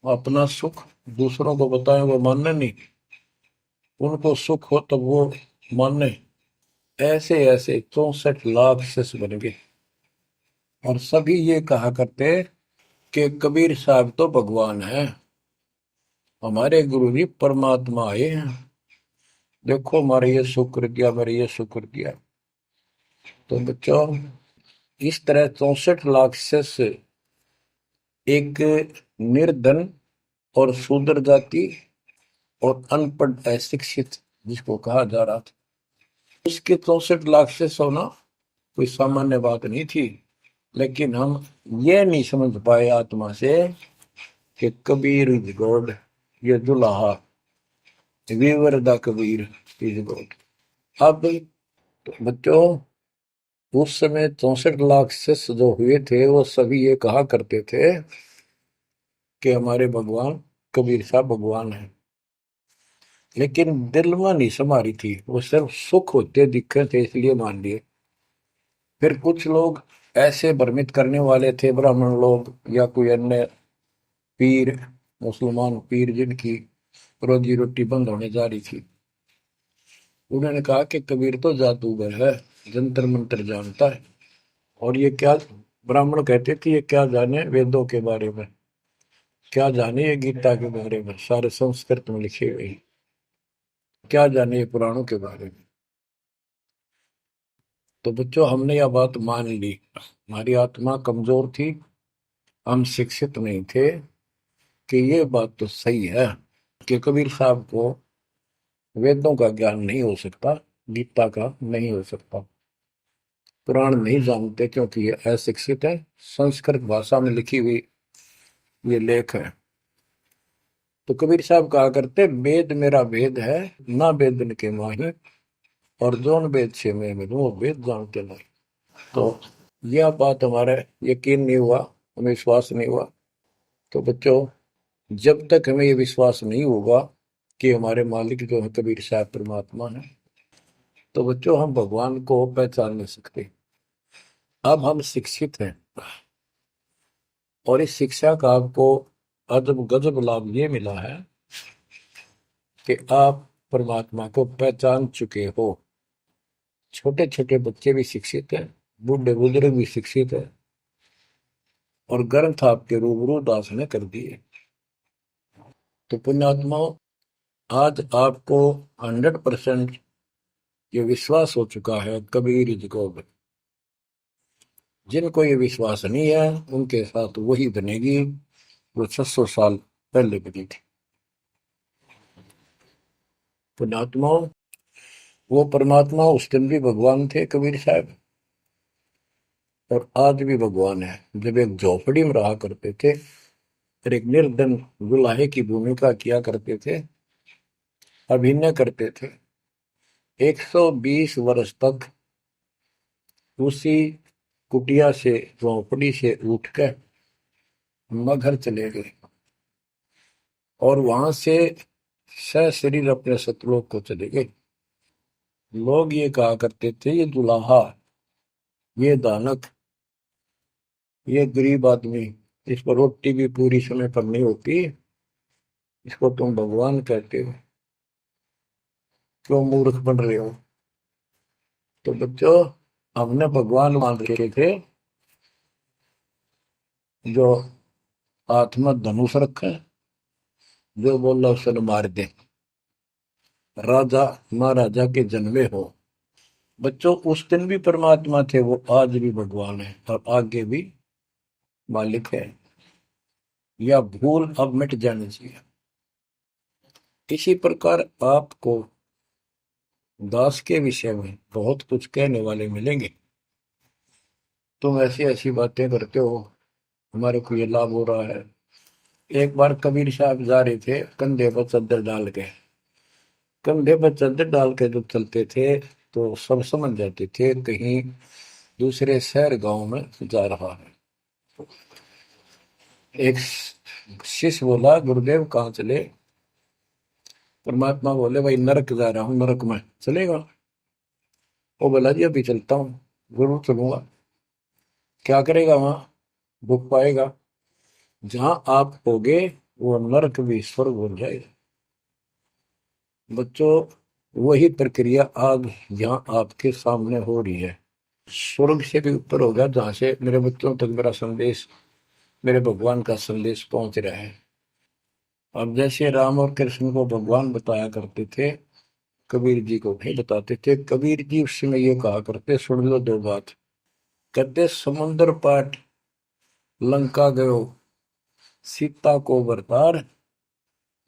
अपना सुख दूसरों को बताएं, वो मानने नहीं, उनको सुख हो तब वो मानने। ऐसे ऐसे 64 लाख शिष्य बन गए, और सभी ये कहा करते कि कबीर साहब तो भगवान है, हमारे गुरु जी परमात्मा आए हैं, देखो हमारे ये शुक्र किया, हमारे ये शुक्र किया। तो बच्चों, इस तरह 64 लाख शिष्य एक निर्धन और शूद्र जाति और अनपढ़ अशिक्षित जिसको कहा जा रहा था, उसके 64 लाख शिष्य होना कोई सामान्य बात नहीं थी। लेकिन हम ये नहीं समझ पाए आत्मा से कि कबीर इज गॉड, ये दुल्हा weaver the Kabir is God. अब तो बच्चों, उस समय 64 लाख शिष्य जो हुए थे, वो सभी ये कहा करते थे कि हमारे भगवान कबीर साहब भगवान है। लेकिन दिल में नहीं समारी थी, वो सिर्फ सुख होते दिखे थे इसलिए मान लिए। फिर कुछ लोग ऐसे भ्रमित करने वाले थे, ब्राह्मण लोग या कोई अन्य पीर, मुसलमान पीर जिनकी रोजी रोटी बंद होने जा रही थी, उन्होंने कहा कि कबीर तो जादूगर है, जंतर मंत्र जानता है, और ये क्या, ब्राह्मण कहते थे ये क्या जाने वेदों के बारे में, क्या जाने ये गीता के बारे में, सारे संस्कृत में लिखे हुए, क्या जाने ये पुराणों के बारे में। तो बच्चों, हमने यह बात मान ली, हमारी आत्मा कमजोर थी, हम शिक्षित नहीं थे कि ये बात तो सही है कि कबीर साहब को वेदों का ज्ञान नहीं हो सकता, गीता का नहीं हो सकता, पुराण नहीं जानते क्योंकि ये अशिक्षित है, संस्कृत भाषा में लिखी हुई ये लेख है। तो कबीर साहब कहा करते, वेद मेरा वेद है, ना वेदन के माही, और जोन वेद से मैं मिलूं वो वेद जानते नहीं। तो यह बात हमारे यकीन नहीं हुआ, हमें विश्वास नहीं हुआ। तो बच्चों, जब तक हमें ये विश्वास नहीं होगा कि हमारे मालिक जो है कबीर साहब परमात्मा है, तो बच्चों हम भगवान को पहचान नहीं सकते। अब हम शिक्षित हैं, और इस शिक्षा का आपको अजब गजब लाभ ये मिला है कि आप परमात्मा को पहचान चुके हो। छोटे छोटे बच्चे भी शिक्षित हैं, बूढ़े बुजुर्ग भी शिक्षित है, और ग्रंथ आपके रूबरू दास ने कर दिए। तो पुण्यात्माओं, आज आपको 100% ये विश्वास हो चुका है कबीर जी को। जिनको ये विश्वास नहीं है उनके साथ वही बनेगी जो 600 साल पहले बनी थी। पुण्यात्माओं, वो परमात्मा उस दिन भी भगवान थे कबीर साहब, और आज भी भगवान है। जब एक झोपड़ी में रहा करते थे और एक निर्धन दुल्हे की भूमिका किया करते थे, अभिनय करते थे, 120 वर्ष तक उसी कुटिया से, झोपड़ी से उठकर मगहर चले गए और वहां से सशरीर अपने सतलोक को चले गए। लोग ये कहा करते थे, ये दुल्हा, ये दानक, ये गरीब आदमी, इस पर रोटी भी पूरी समय पर नहीं होती, इसको तुम भगवान कहते हो, क्यों मूर्ख बन रहे हो। तो बच्चों, हमने भगवान मान रखे थे जो हाथ में धनुष रखे, जो बोला उसने मार दे, राजा महाराजा के जन्मे हो। बच्चों, उस दिन भी परमात्मा थे, वो आज भी भगवान है और आगे भी मालिक है। या भूल अब मिट जानी चाहिए। इसी प्रकार आपको दास के विषय में बहुत कुछ कहने वाले मिलेंगे। तुम ऐसी ऐसी बातें करते हो, हमारे को ये लाभ हो रहा है। एक बार कबीर साहब जा रहे थे, कंधे पर चादर डाल के, कंधे पर चादर डाल के जब चलते थे तो सब समझ जाते थे कहीं दूसरे शहर गांव में जा रहा है। एक शिष्य बोला, गुरुदेव कहाँ चले। परमात्मा बोले, भाई नरक जा रहा हूँ, नरक में चलेगा। वो बोला, जी अभी चलता हूँ। जरूर चलूंगा। क्या करेगा वहां, भूख पाएगा। जहां आप होगे वो नरक भी स्वर्ग बन जाएगा। बच्चों, वही प्रक्रिया आज यहाँ आपके सामने हो रही है। स्वर्ग से भी ऊपर होगा, जहां से मेरे बच्चों तक मेरा संदेश, मेरे भगवान का संदेश पहुंच रहा है। अब जैसे राम और कृष्ण को भगवान बताया करते थे, कबीर जी को नहीं बताते थे। कबीर जी उस समय ये कहा करते, सुन लो दो बात। कहते, समुद्र पाट लंका गयो, सीता को बरतार,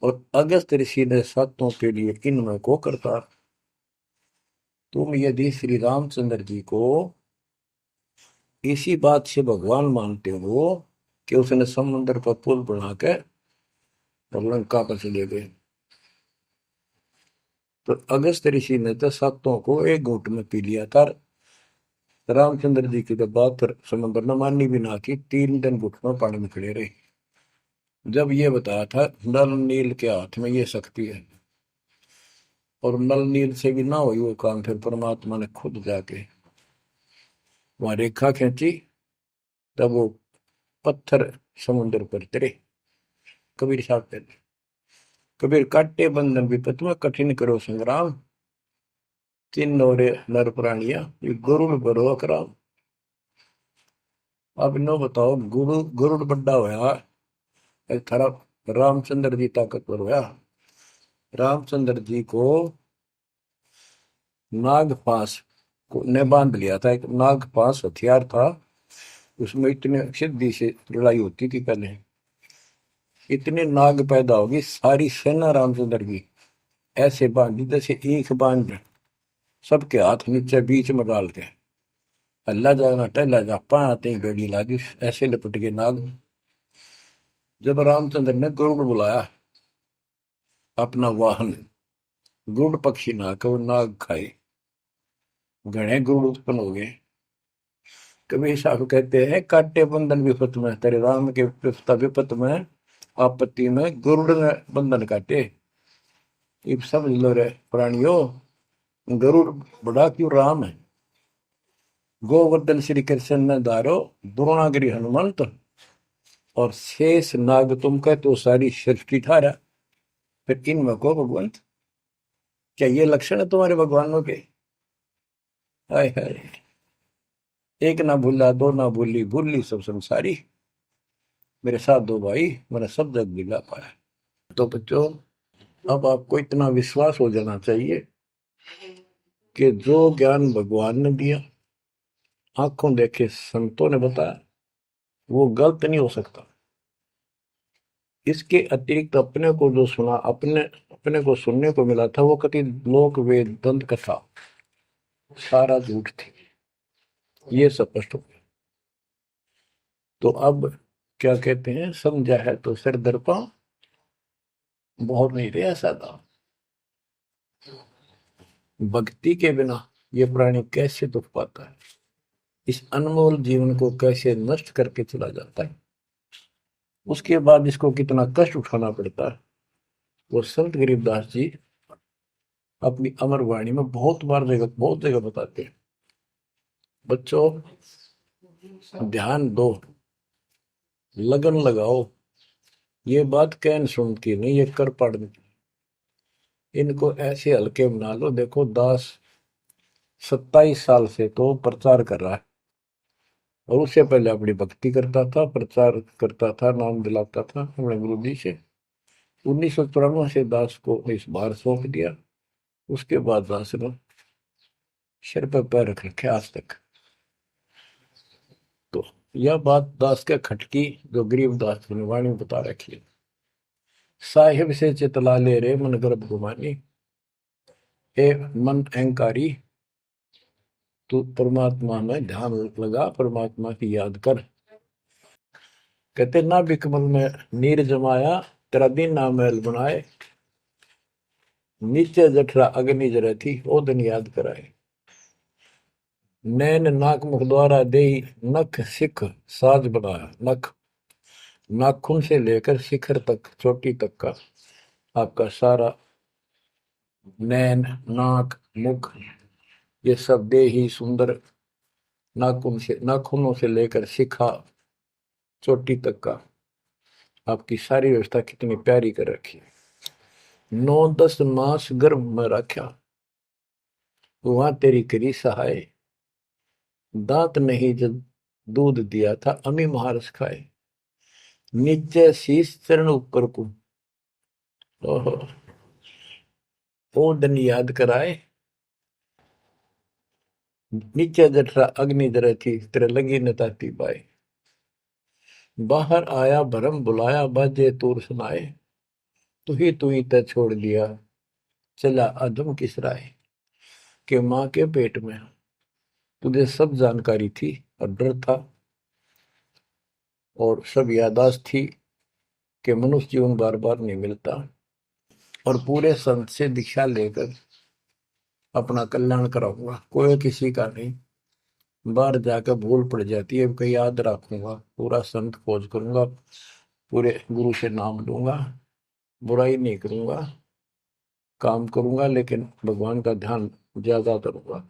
और अगस्त ऋषि ने सातों के लिए इनमें को करतार। तुम यदि श्री रामचंद्र जी को इसी बात से भगवान मानते हो कि उसने समुद्र पर पुल बना के और लंका पर चले गए, तो अगस्त ऋषि ने तो सातों को एक घूंट में पी लिया था। रामचंद्र जी की तो बात समुद्र ने मानी भी ना की, 3 दिन घुटनों पानी में खड़े रहे। जब ये बताया था नल नील के हाथ में ये शक्ति है, और नल नील से भी ना हुई वो काम, फिर परमात्मा ने खुद जाके वहां रेखा खींची, तब वो पत्थर समुद्र पर तरे। कबीर साहब कहते, कबीर काटे बंधन विपत में, कठिन करो संग्राम, तीन नौरे नर प्राणिया, ये गरुड़ बरो अकराम। अब नो बताओ, गरुड़ बड्डा होया, थारा रामचंद्र जी ताकतवर होया। रामचंद्र जी को नाग पास ने बांध लिया था। एक नाग पास हथियार था, उसमें इतने सिद्धि से लड़ाई होती थी पहले। इतने नाग पैदा होगी, सारी सेना रामचंद्र की ऐसे बांधी जैसे एक बांध, सबके हाथ नीचे बीच में डाल के अल्लाह जाना टहला जा पाते ही बेड़ी लागी, ऐसे लपट के नाग। जब रामचंद्र ने गरुड़ बुलाया अपना वाहन, गरुड़ पक्षी ना को नाग खाए, घने गरुड़ उत्पन्न हो गए। कबीर साहब कहते हैं, काटे बंधन विपत में, तेरे राम के विपत में, आपत्ति में गरुड़ ने बंधन काटे। इब समझ लो रे प्राणियों, गरुड़ बड़ा क्यों राम है। गोवर्धन श्री कृष्ण ने दारो, द्रोणागिरी हनुमंत, और शेष नाग तुम कहते हो सारी सृष्टि थारा, फिर इनमें को भगवान, क्या ये लक्षण है तुम्हारे भगवानों के? हाय हाय, एक ना भूला दो ना भूली, भूली सब संसारी, मेरे साथ दो भाई, मैंने सब जग दिला पाया। तो बच्चों, अब आपको इतना विश्वास हो जाना चाहिए कि जो ज्ञान भगवान ने दिया, आंखों देखे संतों ने बताया, वो गलत नहीं हो सकता। इसके अतिरिक्त अपने को जो सुना, अपने अपने को सुनने को मिला था, वो कति लोक वेद दंत कथा सारा झूठ थी, ये स्पष्ट हो गया। तो अब क्या कहते हैं, समझा है तो सिर दर्पा, बहुत नहीं रे ऐसा था। भक्ति के बिना ये प्राणी कैसे दुख पाता है, इस अनमोल जीवन को कैसे नष्ट करके चला जाता है, उसके बाद इसको कितना कष्ट उठाना पड़ता है, वो संत गरीबदास जी अपनी अमर वाणी में बहुत जगह बताते हैं। बच्चों, ध्यान दो, लगन लगाओ, ये बात कहन सुन की नहीं, ये कर पढ़ने की। इनको ऐसे हल्के बना लो। देखो दास 27 साल से तो प्रचार कर रहा है, और उससे पहले अपनी भक्ति करता था, प्रचार करता था, नाम दिलाता था अपने गुरु जी से। 1994 से दास को इस बार सौंप दिया, उसके बाद दास ने सिर पर पैर रख रखे आज तक। तो यह बात दास के खटकी, जो गरीब दास की वाणी में बता रखी है। साहिब से चितला ले रे मन गर्भ गुमानी, ए मन अहंकारी, तू परमात्मा में ध्यान लगा, परमात्मा की याद कर। कहते ना बिकमल में नीर जमाया, तेरा दिन ना महल बनाए, नीचे जठरा अग्नि जरे थी, ओ दिन याद कराए। नैन नाक मुख द्वारा दे, नख सिख साज बनाया। नख, नाखून से लेकर शिखर तक, चोटी तक का आपका सारा नैन, नाक, मुख, ये सब दे ही सुंदर, नाखूनों से लेकर शिखा चोटी तक का आपकी सारी व्यवस्था कितनी प्यारी कर रखी है। 9-10 मास गर्भ में रखा, वहां तेरी करी सहाय, दांत नहीं जब दूध दिया था, अमी महारस खाए। नीचे शीश चरण ऊपर को, ओहो, वो दिन याद कराए। नीचे जठरा अग्नि जरे थी, तेरे लगी न ताती बाई। बाहर आया भरम बुलाया, बाजे तूर सुनाए, तू ही तय छोड़ दिया, चला अधम किस राय। के माँ के पेट में तुझे सब जानकारी थी, और डर था, और सब यादाश्त थी कि मनुष्य जीवन बार बार नहीं मिलता, और पूरे संत से दीक्षा लेकर अपना कल्याण कराऊंगा, कोई किसी का नहीं। बाहर जाकर भूल पड़ जाती है, कहीं याद रखूंगा, पूरा संत खोज करूंगा, पूरे गुरु से नाम लूंगा, बुराई नहीं करूंगा, काम करूंगा, लेकिन भगवान का ध्यान ज्यादा करूंगा।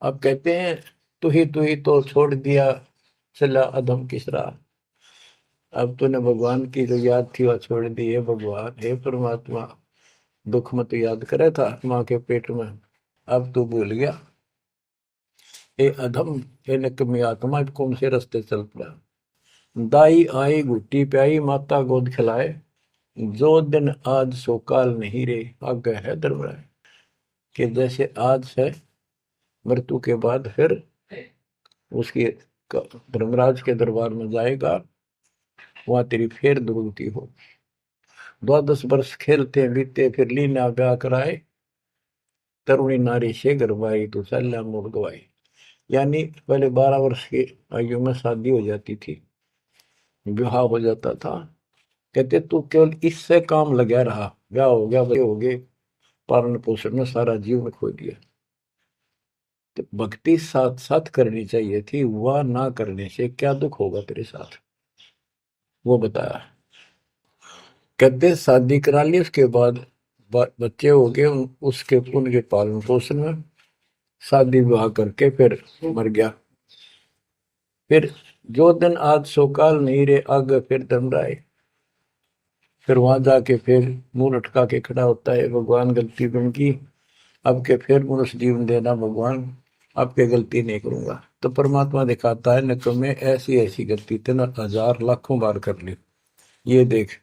अब कहते हैं तू ही तो छोड़ दिया, चला अधम किस राह। अब तूने भगवान की जो याद थी वह छोड़ दी है। भगवान, हे परमात्मा, दुख में तो याद करे था माँ के पेट में, अब तू भूल गया। ए अधम, हे निकम्मी आत्मा, कौन से रास्ते चल पड़ा। दाई आई घुट्टी प्याई, माता गोद खिलाए, जो दिन आज सो काल नहीं रे, आगे है दरबार। कि जैसे आज है, मृत्यु के बाद फिर उसकी धर्मराज के दरबार में जाएगा, वहां तेरी फिर दुर्गति हो। 12 वर्ष खेलते बीते, फिर लीना ब्याह कराए, तरुणी नारी से गरबाई, तो सल्ला मोड़ गवाई। यानी पहले 12 वर्ष की आयु में शादी हो जाती थी, विवाह हो जाता था। कहते तू केवल इससे काम लगा रहा, ब्याह हो गया, बच्चे हो गए, पालन पोषण में सारा जीवन खो दिया। तो भक्ति साथ साथ करनी चाहिए थी, वह ना करने से क्या दुख होगा तेरे साथ, वो बताया। कहते शादी करा ली, उसके बाद बच्चे हो गए, उसके उनके पालन पोषण में शादी विवाह करके फिर मर गया। फिर जो दिन आज सो काल नहीं रे आगे फिर धमराए। फिर वहां जाके फिर मुंह लटका के खड़ा होता है, भगवान गलती बन की, अब के फिर मनुष्य जीवन देना भगवान, अब के गलती नहीं करूंगा। तो परमात्मा दिखाता है न तुम्हें ऐसी ऐसी गलती तेना हजार लाखों बार कर ली, ये देख।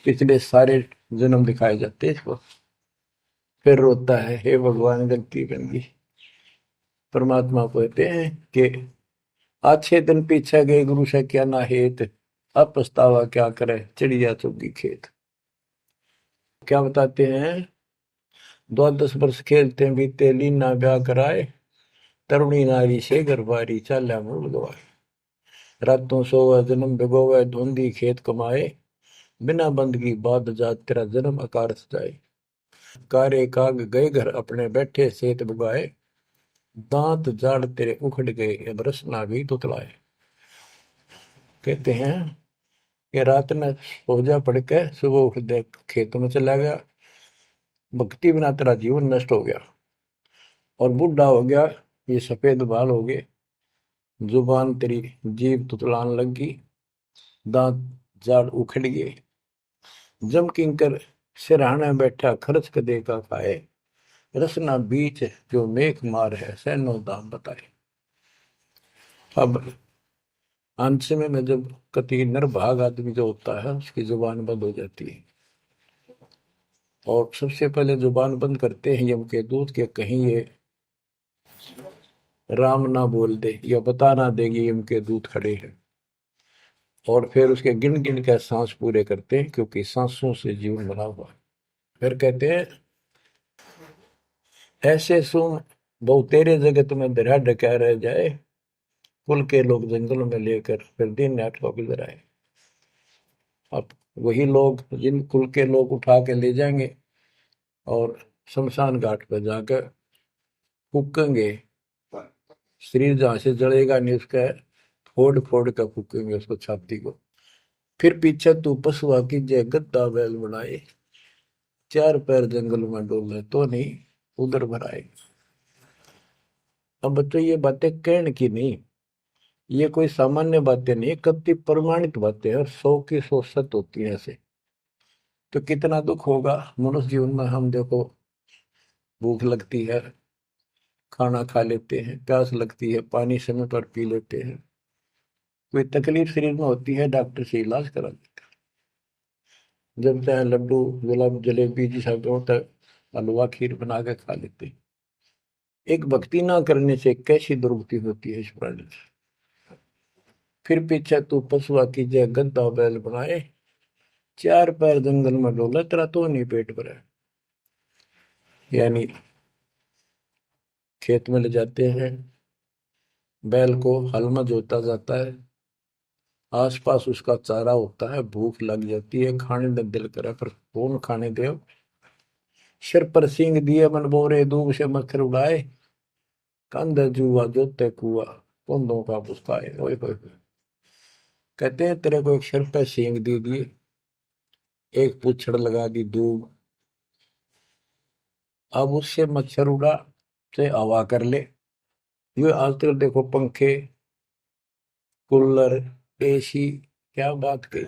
पिछले सारे जन्म दिखाए जाते हैं इसको। फिर रोता है, हे भगवान गलती बन गई। परमात्मा को कहते हैं कि अच्छे दिन पीछे गए गुरु से क्या ना हेत, अब पछतावा क्या करे चिड़िया चुगी खेत। क्या बताते हैं, 10 वर्ष खेलते बीते लीना ब्याह कराए, तरुणी नारी से गरबारी चाल्या मूल गवाए। रातों सोवा जन्म भिगोवे धुंधी खेत कमाए, बिना बंदगी बाद जात तेरा जन्म अकारस जाए। कारे काग गए घर अपने बैठे सेत बुगाए, दांत जाड़ तेरे उखड़ गए अब रस ना भी तुतलाए। कहते हैं कि रात में सो जा पड़ के सुबह उठ दे खेतों में चला गया, भक्ति बिना तेरा जीवन नष्ट हो गया, और बूढ़ा हो गया, ये सफेद बाल हो गए, जुबान तेरी जीभ तुतलान लगी, दांत जाड़ उखड़ गए। जम किंकर सिरहाने बैठा खर्च कदे का खाए, रसना बीच जो मेघ मार है सैनो दाम बताए। अब अंत में जब कति निर्भाग आदमी जो होता है उसकी जुबान बंद हो जाती है, और सबसे पहले जुबान बंद करते हैं यम के दूत के, कहीं ये राम ना बोल दे या बता ना देगी यम के दूत खड़े हैं। और फिर उसके गिन गिन के सांस पूरे करते हैं, क्योंकि सांसों से जीवन बना हुआ है। फिर कहते हैं, ऐसे सुन बहु तेरे जगत में दरिया डका रह जाए, कुल के लोग जंगलों में लेकर फिर दिन नाट को गुजर आए। अब वही लोग जिन कुल के लोग उठा के ले जाएंगे और शमशान घाट पर जाकर फूकेंगे, शरीर जहां से जलेगा नहीं उसका फोड़ फोड़ कर फूकेंगे उसको छाती को। फिर पीछे तू पशुआ की जय गद्दा बैल बनाए, चार पैर जंगल में डोले तो नहीं उधर भराए। अब बच्चों ये बातें कहने की नहीं, ये कोई सामान्य बातें नहीं, कति प्रमाणित बातें हैं, और 100 की 100 सत्य होती है ऐसे। तो कितना दुख होगा मनुष्य जीवन में, हम देखो भूख लगती है खाना खा लेते हैं, प्यास लगती है पानी समय पर पी लेते हैं, कोई तकलीफ शरीर में होती है डॉक्टर से इलाज करा लेते हैं, जब चाहे लड्डू गुलाब जलेबी जी सब होता है हलवा खीर बना के खा लेते हैं। एक भक्ति ना करने से कैसी दुर्गति होती है इस प्राणी से। फिर पीछे तू पशुआ की जय गद्दा बैल बनाए, चार पैर जंगल में डोला तेरा तो नहीं पेट भरा। यानी खेत में ले जाते हैं, बैल को हल में जोता जाता है, आसपास उसका चारा होता है, भूख लग जाती है, खाने में दिल करे पर कौन खाने दे। सिर पर सींग दिए मन बोरे दूब से मच्छर उड़ाए, कंध जुआ जोते कुआ कुंदों का पुस्ताए। ओए होए होए। कहते हैं तेरे को एक सिर पर सींग दे दिए, एक पूछड़ लगा दी दूब, अब उससे मच्छर उड़ा से हवा कर ले। ये आजकल देखो पंखे कूलर एसी, क्या बात कही।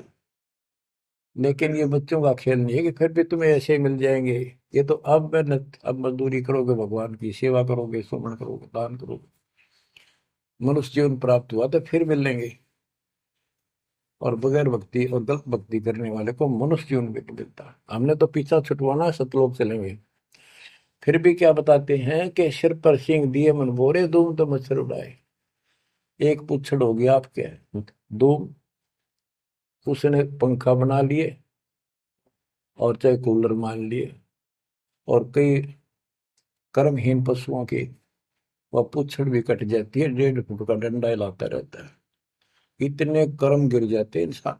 लेकिन ये बच्चों का खेल नहीं है कि फिर भी तुम्हें ऐसे ही मिल जाएंगे। ये तो अब मेहनत, अब मजदूरी करोगे, भगवान की सेवा करोगे, सुमन करोगे, दान करोगे, मनुष्य जीवन प्राप्त हुआ तो फिर मिलेंगे। और बगैर भक्ति और गलत भक्ति करने वाले को मनुष्य जीवन भी नहीं मिलता। हमने तो पीछा छुटवाना, सतलोक चलेंगे। फिर भी क्या बताते हैं कि सिर पर सींग दिए मन बोरे दूम तो मच्छर उड़ाए। एक पुच्छड़ हो गया आपके दूम, उसने पंखा बना लिए और चाहे कूलर मान लिए, और कई कर्महीन पशुओं की वह पुच्छड़ भी कट जाती है, 1.5 फुट का डंडा हिलाता रहता है। इतने कर्म गिर जाते हैं इंसान।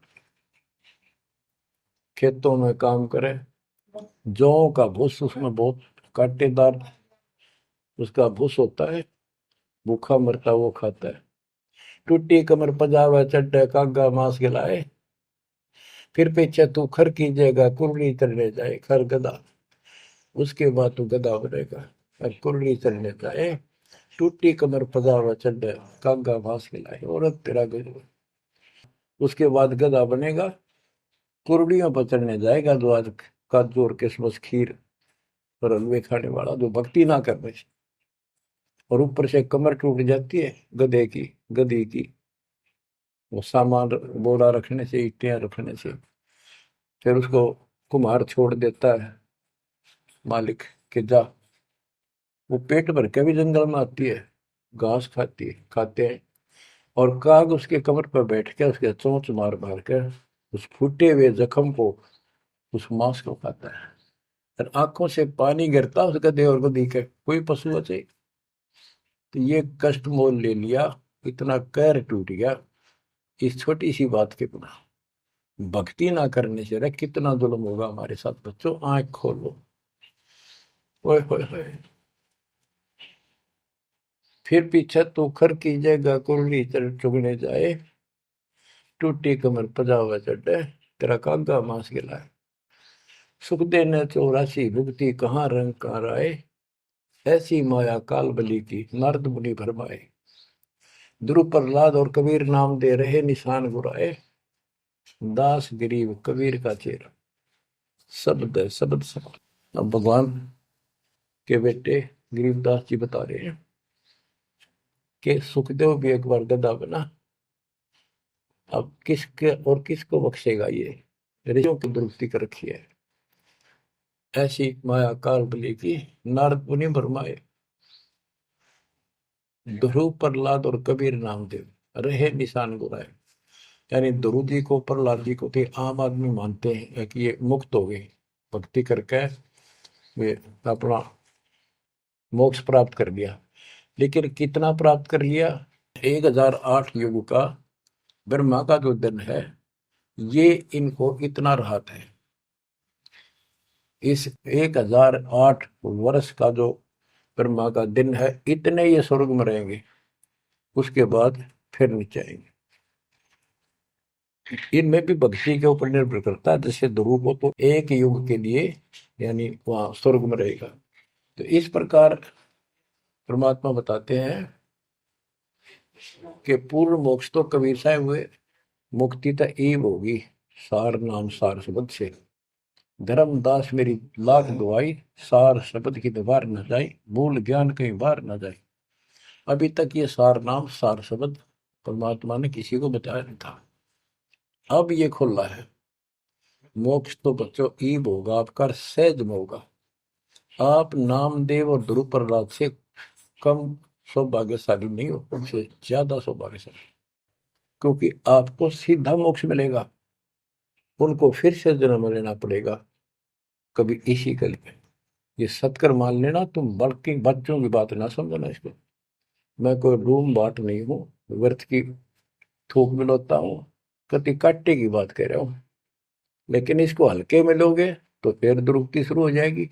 खेतों में काम करे, जौ का भूस उसमें बहुत कांटेदार उसका भूस होता है, भूखा मरता वो खाता है। टूटी कमर पजावा चड्डे कागा मांस खिलाए, फिर पीछे तू खर कीजिएगा कुर्री चढ़ने जाए खर गधा, उसके बाद तू गधा बनेगा और कुर्री चढ़ने जाए। टूटी कमर पजावा चढ़ कागा भास खिलाए, और तेरा गजब। उसके बाद गधा बनेगा, कुर्डियों पर चढ़ने जाएगा, जो आज काजू और किशमिश खीर और हलवे खाने वाला, जो भक्ति ना कर रहे, और ऊपर से कमर टूट जाती है गधे की, गधी की, वो सामान बोरा रखने से, ईंटें रखने से। फिर उसको कुम्हार छोड़ देता है मालिक के जा, वो पेट भर के भी जंगल में आती है, घास खाती है, खाते हैं, और काग उसके कमर पर बैठ के उसके चोंच मार मार कर उस फूटे हुए जख्म को, उस मांस को खाता है। और आंखों से पानी गिरता उस गधे और गधी के, कोई पशु बचे। तो ये कष्ट मोल ले लिया, इतना कहर टूट गया इस छोटी सी बात के बिना। भक्ति ना करने से रे कितना जुल्म होगा हमारे साथ। बच्चों आंख खोलो, ओए होए होए। फिर पीछे तो खर की जगह कुरली चुगने जाए, टूटी कमर पजावा चढ़े, तेरा कागा मांस गिलाए। सुख देने 84 भुगती कहाँ रंग कहाँ राय, ऐसी माया काल बली की नारद मुनि भरमाए। ध्रुव प्रहलाद और कबीर नाम दे रहे निशान गुराए, दास गरीब कबीर का चेहरा। शब्द है, शब्द शब्द। अब भगवान के बेटे गरीबदास जी बता रहे हैं कि सुखदेव भी एक बार गधा बना, अब किसके और किसको बख्शेगा ये, ऋषियों की दुरुस्ती कर रखी है। ऐसी माया काल बली की नारद मुनि भरमाए। ध्रुव प्रहलाद और कबीर नामदेव रहे निशान गुराए। यानी ध्रुव जी को, प्रहलाद जी को थे आम आदमी मानते हैं कि ये मुक्त हो गए, भक्ति करके वे अपना मोक्ष प्राप्त कर लिया। लेकिन कितना प्राप्त कर लिया? 1008 युग का ब्रह्मा का जो दिन है, ये इनको इतना राहत है। इस 1008 वर्ष का जो ब्रह्मा का दिन है, इतने ये स्वर्ग में रहेंगे, उसके बाद फिर नीचे आएंगे। इनमें भी भक्ति के ऊपर निर्भर करता है। जैसे ध्रुव को तो एक युग के लिए यानी वहां स्वर्ग में रहेगा। तो इस प्रकार परमात्मा बताते हैं कि पूर्ण मोक्ष तो कबीर साहब हुए, मुक्ति तो ईब होगी सार नाम सार शब्द से। धर्मदास मेरी लाख दुआई, सार शब्द की दीवार न जाए, मूल ज्ञान कहीं बाहर न जाए। अभी तक ये सार नाम सार शब्द परमात्मा ने किसी को बताया नहीं था, अब ये खुला है। मोक्ष तो बच्चों ईब होगा आपका, सहज में होगा। आप नामदेव और ध्रुव प्रहलाद से कम सौभाग्यशाली नहीं हो, उनसे ज्यादा सौभाग्यशाली, क्योंकि आपको सीधा मोक्ष मिलेगा, उनको फिर से जन्म लेना पड़ेगा कभी इसी कल में। ये सत्कर मान लेना तुम, बल्कि बच्चों की बात ना समझना इसको। मैं कोई रूम बाट नहीं हूँ, व्यर्थ की थूक मिलोता हूँ, कति काटे की बात कह रहा हूँ। लेकिन इसको हल्के में लोगे तो फिर दुरुक्ति शुरू हो जाएगी,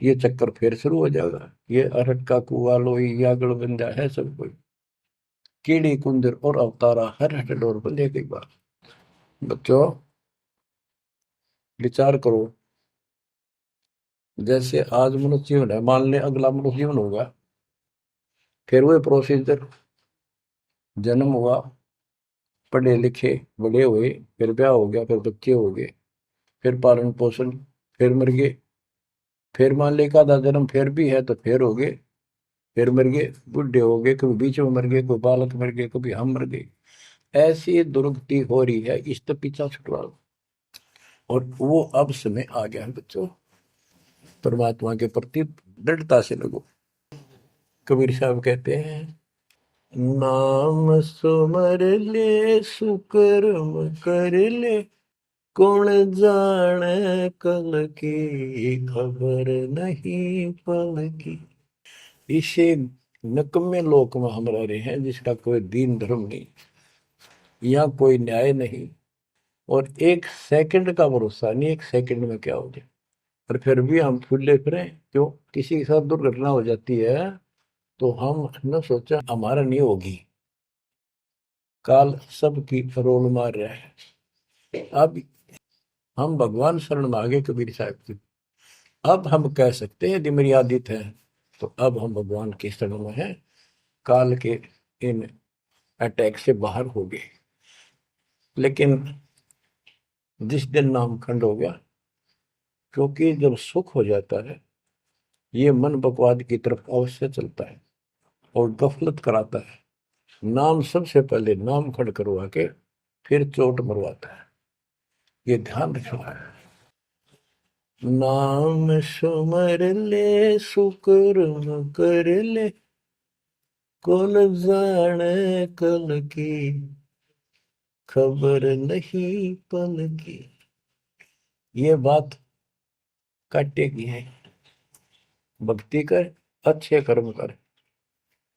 ये चक्कर फिर शुरू हो जाएगा। ये अरट का कुआ लोई यागड़ बंदा है सब कोई, कीड़ी कुंदर और अवतारा हर हट डोर बंदे की बात। बच्चों विचार करो, जैसे आज मनुष्य जीवन है, मान ले अगला मनुष्य जीवन होगा, फिर वही प्रोसीजर, जन्म हुआ, पढ़े लिखे बड़े हुए, फिर ब्याह हो गया, फिर बच्चे हो गए, फिर पालन पोषण, फिर मर गए, फिर मान ले का जन्म फिर भी है तो फिर हो गए, फिर मर गए, बूढ़े हो गए, कभी बीच में मर गए, कोई बालक मर गए, कभी हम मर गए। ऐसी दुर्गति हो रही है, इस तो पीछा छुटवा लो। और वो अब समय आ गया है बच्चों, परमात्मा के प्रति दृढ़ता से लगो। कबीर साहब कहते हैं, नाम सुमर ले सुकर्म कर ले, कौन जाने कल की खबर नहीं पल की। इसे नकम्मे लोक में हम रह रहे हैं, जिसका कोई दीन धर्म नहीं, यहाँ कोई न्याय नहीं, और एक सेकंड का भरोसा नहीं, एक सेकंड में क्या हो जाए। और फिर भी हम फूले फिरे, क्यों? किसी के साथ दुर्घटना हो जाती है तो हम न सोचा हमारा नहीं होगी, काल सबकी रोल मार रहा है। अब हम भगवान शरण मांगे कबीर साहब की, अब हम कह सकते हैं यदि मेरी आदित है, तो अब हम भगवान की शरण में हैं। काल के इन अटैक से बाहर हो गए। लेकिन जिस दिन नामखंड हो गया, क्योंकि जब सुख हो जाता है ये मन बकवाद की तरफ अवश्य चलता है और गफलत कराता है। नाम सबसे पहले नाम खड़ करवा के फिर चोट मरवाता है, ये ध्यान रखना है। नाम सुमर ले सुकर्म कर ले, कौन जाने कल की, खबर नहीं पल की। ये बात काटेगी है। भक्ति कर, अच्छे कर्म कर,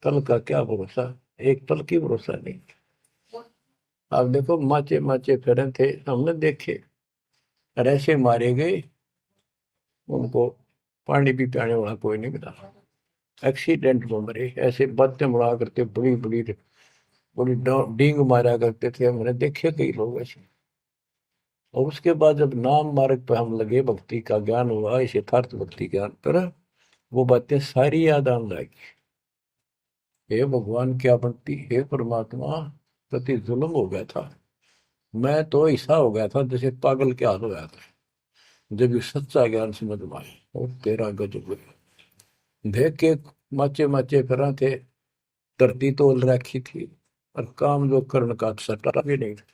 कल का क्या भरोसा, एक पल की भरोसा नहीं। आप देखो माचे माचे फिरे थे, हमने देखे, और ऐसे मारे गए, उनको पानी भी पियाने वाला कोई नहीं मिला, एक्सीडेंट में मरे। ऐसे बातें बड़ा करते, बड़ी बड़ी बड़ी डींग मारा करते थे, हमने देखे कई लोग ऐसे। और उसके बाद जब नाम मार्ग पर हम लगे, भक्ति का ज्ञान हुआ, इस यथार्थ भक्ति ज्ञान पर, वो बातें सारी याद आने लगी। हे भगवान क्या बनती, हे परमात्मा, प्रति जुल्म हो गया था। मैं तो ऐसा हो गया था जैसे पागल के हाल हो गया था, जब ये सच्चा ज्ञान समझ में आया। और तेरा गजब देख के माचे माचे करा थे, धरती तोल रखी थी, और काम जो कर्ण का सटा भी नहीं था।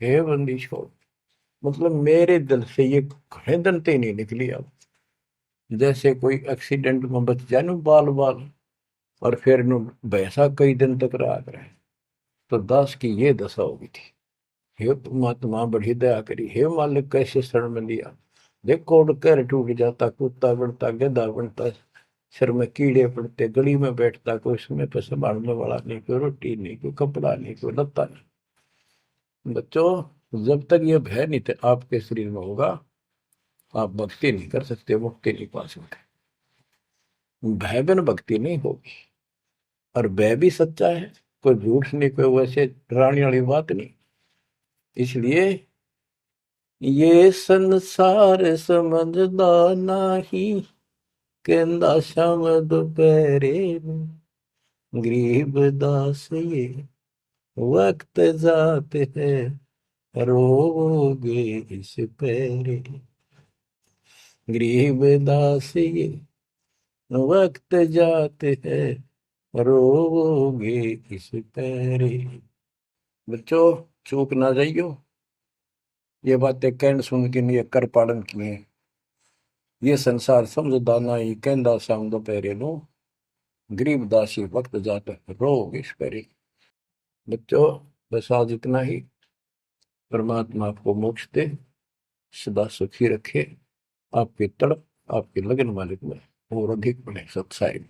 हे बंदी छोड़, मतलब मेरे दिल से ये घने दंते नहीं निकली। अब जैसे कोई एक्सीडेंट में बच जाए ना बाल बाल, और फिर नु भैंसा कई दिन तक रहा करे, तो दास की ये दशा होगी थी। हे परमात्मा बड़ी दया करी, हे मालिक कैसे शरण में लिया। देखो कर टूट जाता, कुत्ता बनता, गधा बनता, सिर में कीड़े पड़ते, गली में बैठता, कोई समय पर संभालने वाला नहीं, कोई रोटी नहीं, कोई कपड़ा नहीं, कोई लत्ता नहीं। बच्चों, जब तक ये भय नहीं थे आपके शरीर में होगा, आप भक्ति नहीं कर सकते, मुक्ति नहीं पा सकते। भय बिन भक्ति नहीं होगी। और भय भी सच्चा है, कोई झूठ नहीं, कोई वैसे डराने वाली बात नहीं। इसलिए ये संसार समझदा नाही, कहंदा शाम दोपहरे नूं, गरीब दास ये वक्त जाते है, रोगे इस पैरे। गरीब दास ये वक्त जाते हैं, रोगे इस पैरे। बच्चों, चूक ना जाइयो, ये बातें कहन सुन के नहीं, कर पालन किए। ये संसार समझदा नहीं, कहंदा शाम दोपहरे नो, गरीब दासी वक्त जाता है, रोग इस पैरे। बच्चों, बस आज इतना ही। परमात्मा आपको मोक्ष दे, सदा सुखी रखे, आपकी तड़प, आपकी लगन मालिक में और अधिक बने सत्साई।